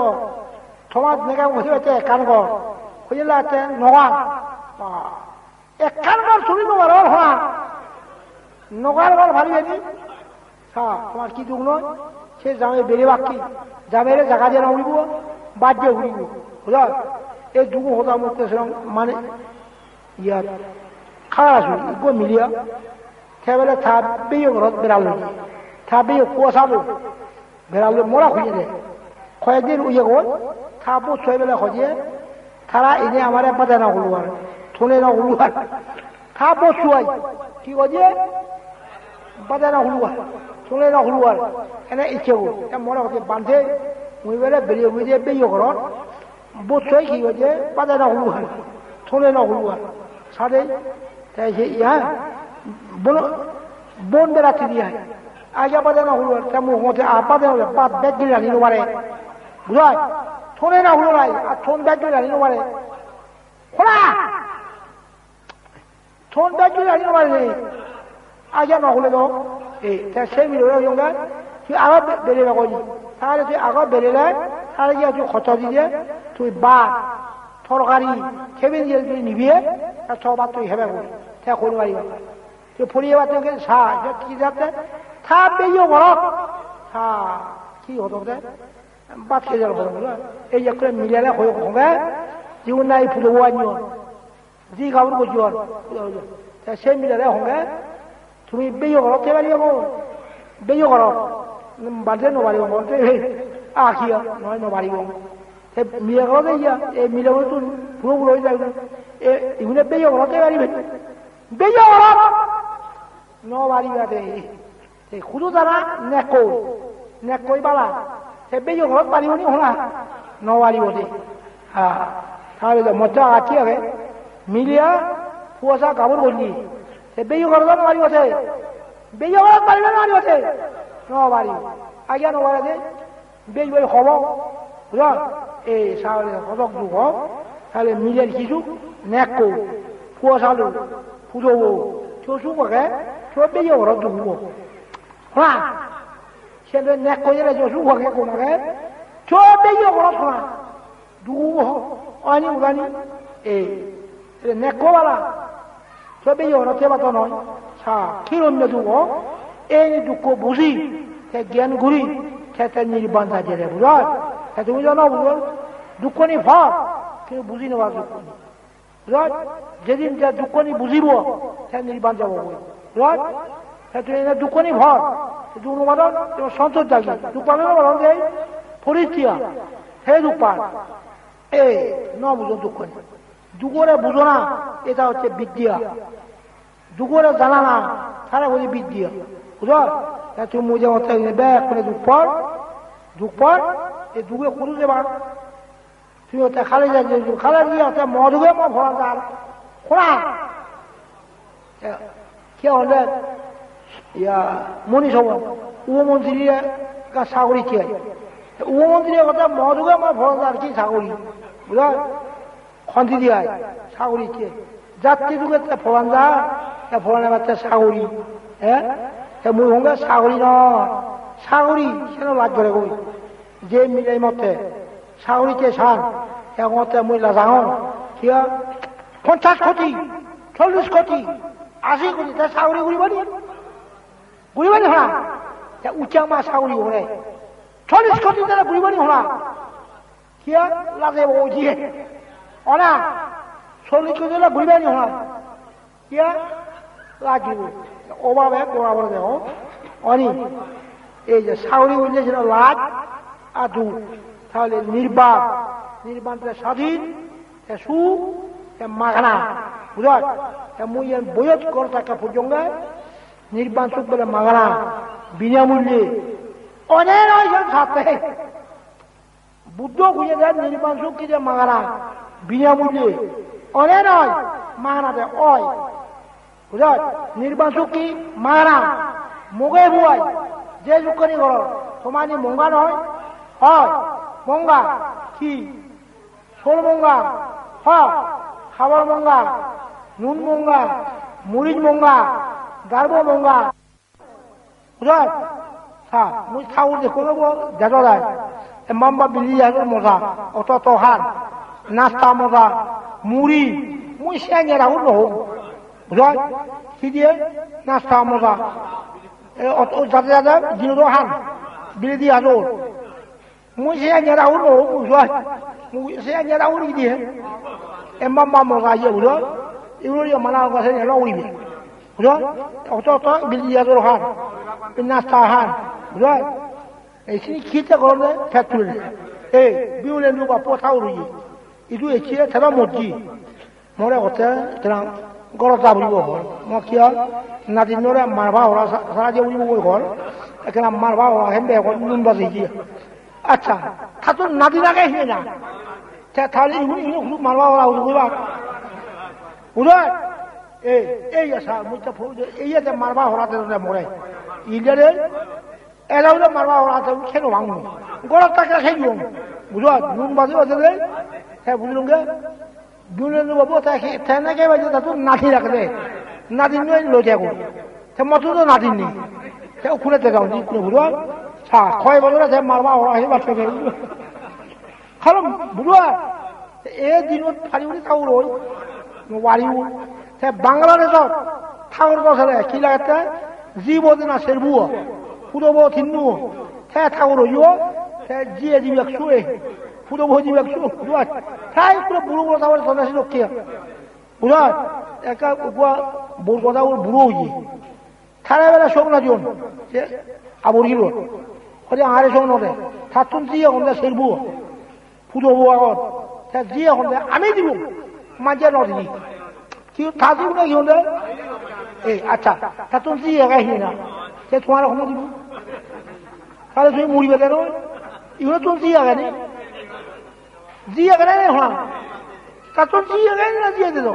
S1: তোমার নেগা বসে একানগ খুঁজে নগান একানগর শুনি তোমার হা নগার গল ভারি বেনি হ্যাঁ তোমার কি দুঃখ নয় সে জামে বেড়ে বাকি জামের জায়গা দিয়ে উড়িব বাদ দিয়ে উড়িব বুঝা এই দুঃখ হতা মুক্ত সেরকম মানে ইয়ার খাওয়া আসুন গো মিলিয়া সেবেলে থাকবেই ঘরত বেড়ালো থাকবেই কুয়াশালো বেড়ালো মরা খুঁজে দেয় কয়েকদিন উইয়ে গো থাকবো ছয়বেলা খুঁজে তারা এনে আমার বাদে না হলো আর থলে না হলো আর থাকবো ছুয়াই কি কছে বাদে না হলো আর থলে না হলো আর এনে ইচ্ছে গো মরা হচ্ছে বান্ধে মুই বেলে বেরিয়ে বুঝে বেয়ে ঘরত বোধ ছয় কি কছে বাদে না হলো আর থলে না হলো আর সাড়ে তাই সে ইয়া বোন বেড়াচ্ছি দিয়ে আগে বাদে না হলো তেমন মধ্যে বাদে হলে বাদ ব্যাগ গিয়ে রানিতে পারে বুঝায় থনে না হলো নাই আর থন ব্যাগ গিয়ে রানিতে পারে খোলা থন ব্যাগ গিয়ে রানিতে পারে আগে না হলে তো এই সেই মিলে তুই আগা বেড়ে রাখি তাহলে তুই আগা বেড়েলে তাহলে গিয়ে তুই খরচা দিয়ে তুই বাদ তরকারি খেবে দিয়ে তুই নিবিয়ে আর সবার তুই হেবে করি তা করতে পারি তুই ফরিয়ে বাচ্চাকে কি যাতে থাকবেইও ঘরত কি হতো বাদ খেয়ে যাওয়ার ঘর এই যে করে মিলালে হয়ে হবে জীবন নাই পুজো আনিও যি কাপড় করছি সেই মিলালে হবে তুমি বেইও ঘরত খেয়ে পারি বেইও ঘরত বাদে নবারিব আখিয়া নহয় নবারিব মিলে ঘরতে ইয়া এই মিলে তো পুরো পুরো হয়ে যাবে এগুলো বেইও ঘরতে পারিবে বেইও ঘরত নবারিবাতে খুদু তারা নেকই বালা সে বেইও ঘরত পারিব নি হলা নবারিবতে হ্যাঁ তাহলে মজা আছে আগে মিলিয়া কুয়াশা কাপড় করলি সে বেইও ঘরত নবারিবতে বেইও ঘরত পারিবে নবারিবতে নবারিব আগে নবারিতে বেই বই হব বুঝা এই সাহলে হজক যুগ তাহলে মিলের কিছু নেকো কুয়াশালো পুজো চশুকে সব বেইও ঘরত ঢুকব হ্যাঁ সে নেকো যেটা চশুকে কোনাকে সব বেইও ঘরত শোনা ঢুকব আনি উগানি এই নেকোওয়ালা সব বেইও ঘরতে বাতো নয় সা কিরম্য যুগ এই দুঃখ বুঝি সে জ্ঞান ঘুরি সে নির্বাণ থাকে বুঝা তুমি জানো বুঝল দুঃখ নি ফল কিন্তু বুঝি নেওয়া দুঃখ নি বুঝা যেদিন যে দুঃখ নি বুঝিব সে নির্বাণ যাব বুঝা তুমি দুঃখ নি ফল দুঃখ মাদন তোমার সন্তোষ জাগি দুঃখ পালে বলো যে পরিস্থিয়া হে দুঃখ পাল এই ন বুঝো দুঃখ নি দুঃখরে বুঝো না এটা হচ্ছে বিদ্যা 누구나 자나나 할아버지 믿디요. 그죠? 야, 좀 모자 어떻게 그냥 매, 그래, 6번? 누구의 고르지 마. 그 어때, 가라지 어때, 모두가 뭐 보란다. 호라! 걔 원래, 야, 뭐니 저거, 우원들이가 사고리 끼어. 우원들이가 갖다 모두가 뭐 보란다, 이렇게 사고리. 그죠? 관디디야, 사고리 끼어. 자띠도 갖다 보란다, 야, 보란해봤자 사고리. 예? 뭐, 뭔가 사고리, 새로 놔줘라고. 이제 미래에 못해. 사우리 계산, 야, 어때, 뭐, 라상어, 기야, 콘차스코티, 졸루스코티, 아시코티, 다 사우리 구리버니? 구리버니 하나? 야, 우짱마 사우리 오래. 졸루스코티, 다 구리버니 하나? 기야, 라세 오지에. 어나, 졸루스코티, 다 구리버니 하나? 기야, 라기고, 오바베, 돌아버려요. 아니, 이제 사우리 운전시는 아두, তাহলে নির্বাণটা স্বাধীন সু মাগনা বুঝার মুই বয়স কর টাকা পর্যন্ত নির্বাণ সুখ বলে মাগনা বিনামূল্যে অনেক ওইসব সাথে বুদ্ধ খুঁজে দেন নির্বাণ সুখ কি যে মাগনা বিনামূল্যে অনেক নয় মাগনাতে অয় বুঝার নির্বাণ সুখ কি মাগনা মুগে বুয়াই যে যুক্তি ঘর তোমার মঙ্গা নয় হয় মঙ্গা কি শোল মঙ্গা খাবার মঙ্গা নুন মঙ্গা মরিচ মঙ্গা গার্ব মঙ্গা বুঝার মুই খাওয়ার দেখো দেখা মাম্বা বিলি হাজার মজা অত হান নাস্তা মজা মুড়ি মুই সেঙে রাখুন নহম বুঝার কি দিয়ে নাস্তা মজা যাতে যাতে জিরো হান বিলি দিয়ে হাজর মুই সেঙে রাখুন নহম বুঝার মুই সেঙে রাখুন কি দিয়ে মাম্বা মজা ইয়ে বুঝার এগুলো মানা গাছে উড়িবে বুঝার অত বিলি হাজর হান নাস্তা হান বুঝার এইখিনি খেতে করলে ফ্যাট তুলে এই বিউলে নুবা পোথাও রুই ইদু এখিয়ে থেবা মজি মরে হতে তেরাম গরতা বুলিব হল মকিয়া নাদিনরে মারবা হরা সারা যে উড়িব হল এখানে মারবা হরা হেমবে হল নুন বাজি গিয়ে আচ্ছা থাতো নাদিনাকে হিয়ে না তাহলে ইগুলো মারবা হরা উড়িবা বুঝার এই আসা মুইটা এইয়াতে মারবা হরাতে মরে ইলারে এলাউলে মারবা ওরাতে খেলো ভাঙবো গরম টাকা খেয়ে দিব বুঝলো নুন বাজে বাজে হ্যাঁ বুঝলুম গে দুলেন বাবু তাকে তেনাকে বাজে তা তো নাতি রাখবে নাতিন নয় লো যাবো সে মতো তো নাতিন নেই সে খুলে দেখাও নি খুলে বুঝলো ছা খয় বছর সে মারবা ওরা হে বাচ্চা করে খালম বুঝলো এ দিনত ফাড়ি উড়ি থাউর ওই ওয়ারি সে বাংলাদেশত থাউর বছরে কি লাগাতে জীবদিনা সেরবুয়া পুরো থিন্নু হ্যাঁ ঠাকুর হইও হ্যাঁ জিয়ে দিবি একশো পুরো ভোজিবি একশো বুঝার তাই পুরো বুড়ো কথা বলে সন্ন্যাসী লোক খেয়ে বুঝার একা বোর কথা ওর বুড়ো হইয়ে থানা বেলা শোক না জন সে আবর গিল হলে আরে শোক নদে থাতুন জিয়ে হলে সেরবু পুরো বউ আগত হ্যাঁ জিয়ে হলে আমি দিব মাঝে নদী কি থাকুক না কি হলে এই আচ্ছা থাতুন জিয়ে গাই না সে তোমার সময় দিব তাহলে তুমি মুড়িবে কেন এগুলো তো জিয়া গেলে না তা তো জিয়া গেলে না জিয়ে দিল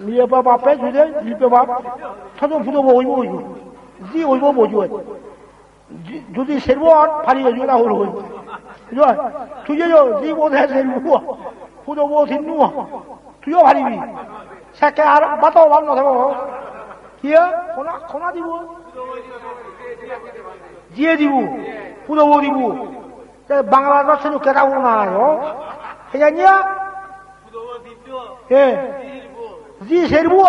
S1: ইয়ে বাপে যদি লিপে বাপ থাকুন ফুটো হইব জি হইব বজু যদি সেরবো আর ফারি হইব না হল হইব তুই জি বোধ সেরবো ফুটো বউ থিনু তুইও ভারিবি সেকে আর বাতাও ভাল নথাব কিয় খনা দিব জিয়ে দিব পুরব দিব বাংলার বাচ্চা কেটাব নাই সেখানে জি সেরবু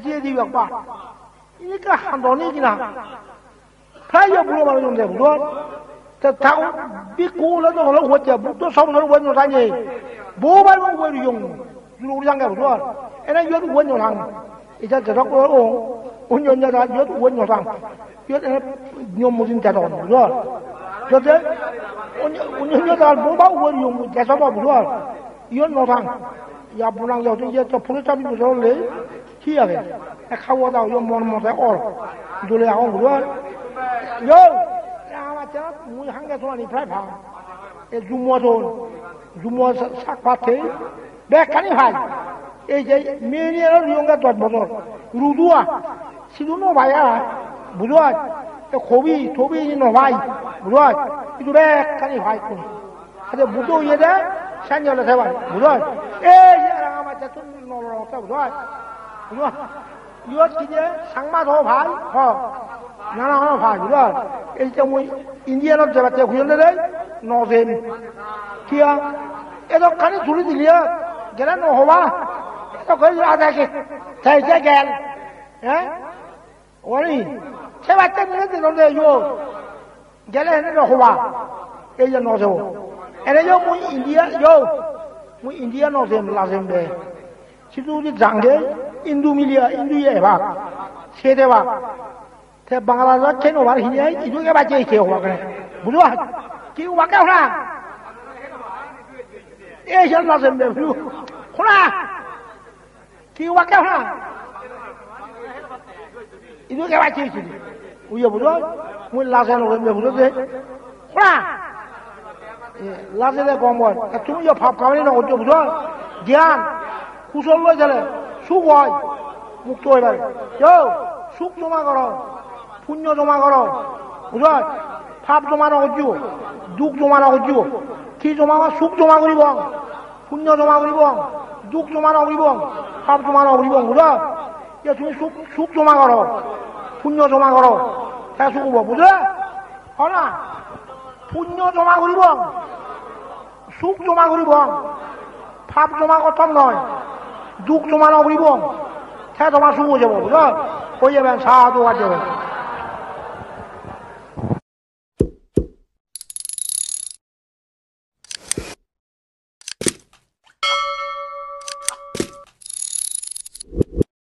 S1: জিয়ে দিব একবা এনেকে সান্দনি কিনা প্রায় বুড়ো মানুষ বুড়ো থাকো বি কোলে তো হলো হচ্ছে বুদ্ধ সব ধরে বই নথাইনি বউ বাড়ি বই রিয়ং 우리 장가 보죠. 애는 이것도 원요상. 이제 저렇고 원요녀다 이것도 원요상. 이것도 녀 무슨 자도 보죠. 저때 운영자들 뭐가 우리 용무 대사도 무서워. 이건 노상. 야, 분ang 여자 이제 저 프로잡이 무서울래? 희야게. 가워다 요 못해 올. 놀래하고 무서워. 요! 야, 맞잖아. 문 한개 손안이 프라이파. 주모 삭밭에 백간이 하이. 이제 매니아를 이용가 또 무서워. 루두아. 시도 노바야. 무서워. 고비, 도비니 노바이. 무서워. 이도 백간이 하이군. 근데 무도 얘다 산열을 세워. 무서워. 얘랑 아마 저 돈 놀러 왔다. 무서워. 무서워. 이거 기재 상마도 바이. 나나 하나 바이. 무서워. 이제 뭐 인디아노 잡았대. 구현들에 노셈. 기야. 애도 간이 둘이 들려. 걔네 노호바. 애도 거기 아다게. 대제겐. 예? 원이. 제발 때문에 너네 요. 걔네 노호바. 이제 노세요. 애네 요 뭐 인디아 요. 뭐 인디아 노셈 라셈베. 지도지 장게 인도밀리아 인도에 봐. 세대와 대 방글라데시 케노 말 히냐 이쪽에 맞지 개호가 그래. 무슨 기우 밖에 오나. 에이션 라셈베 뷰. 오나. 기우 밖에 오나. 이쪽에 맞지 있지. 우여 무슨 뭐 라셈 오는데 무슨 오나. 라셈에 공부한. 좀 이거 밥 가면은 어쩌 무슨 gian 구설로 잘해. 수고하이. 묵도해 봐. 요, 숙 좀 하거라. 분뇨 좀 하거라. 우선, 밥 좀 하라고 주. 눅 좀 하라고 주. 기 좀 하고, 숙 좀 하고 입어. 분뇨 좀 하고 입어. 눅 좀 하라고 입어. 밥 좀 하라고 입어. 우선, 야, 숙 좀 하거라. 분뇨 좀 하거라. 대수고 뭐, 무슨? 하나, 분뇨 좀 하고 입어. 숙 좀 하고 입어. 밥 좀 하고 tom 넣어. 눅 좀 하라고 입어. 태도만 수고져 보거든. 거기에 사도가 되고.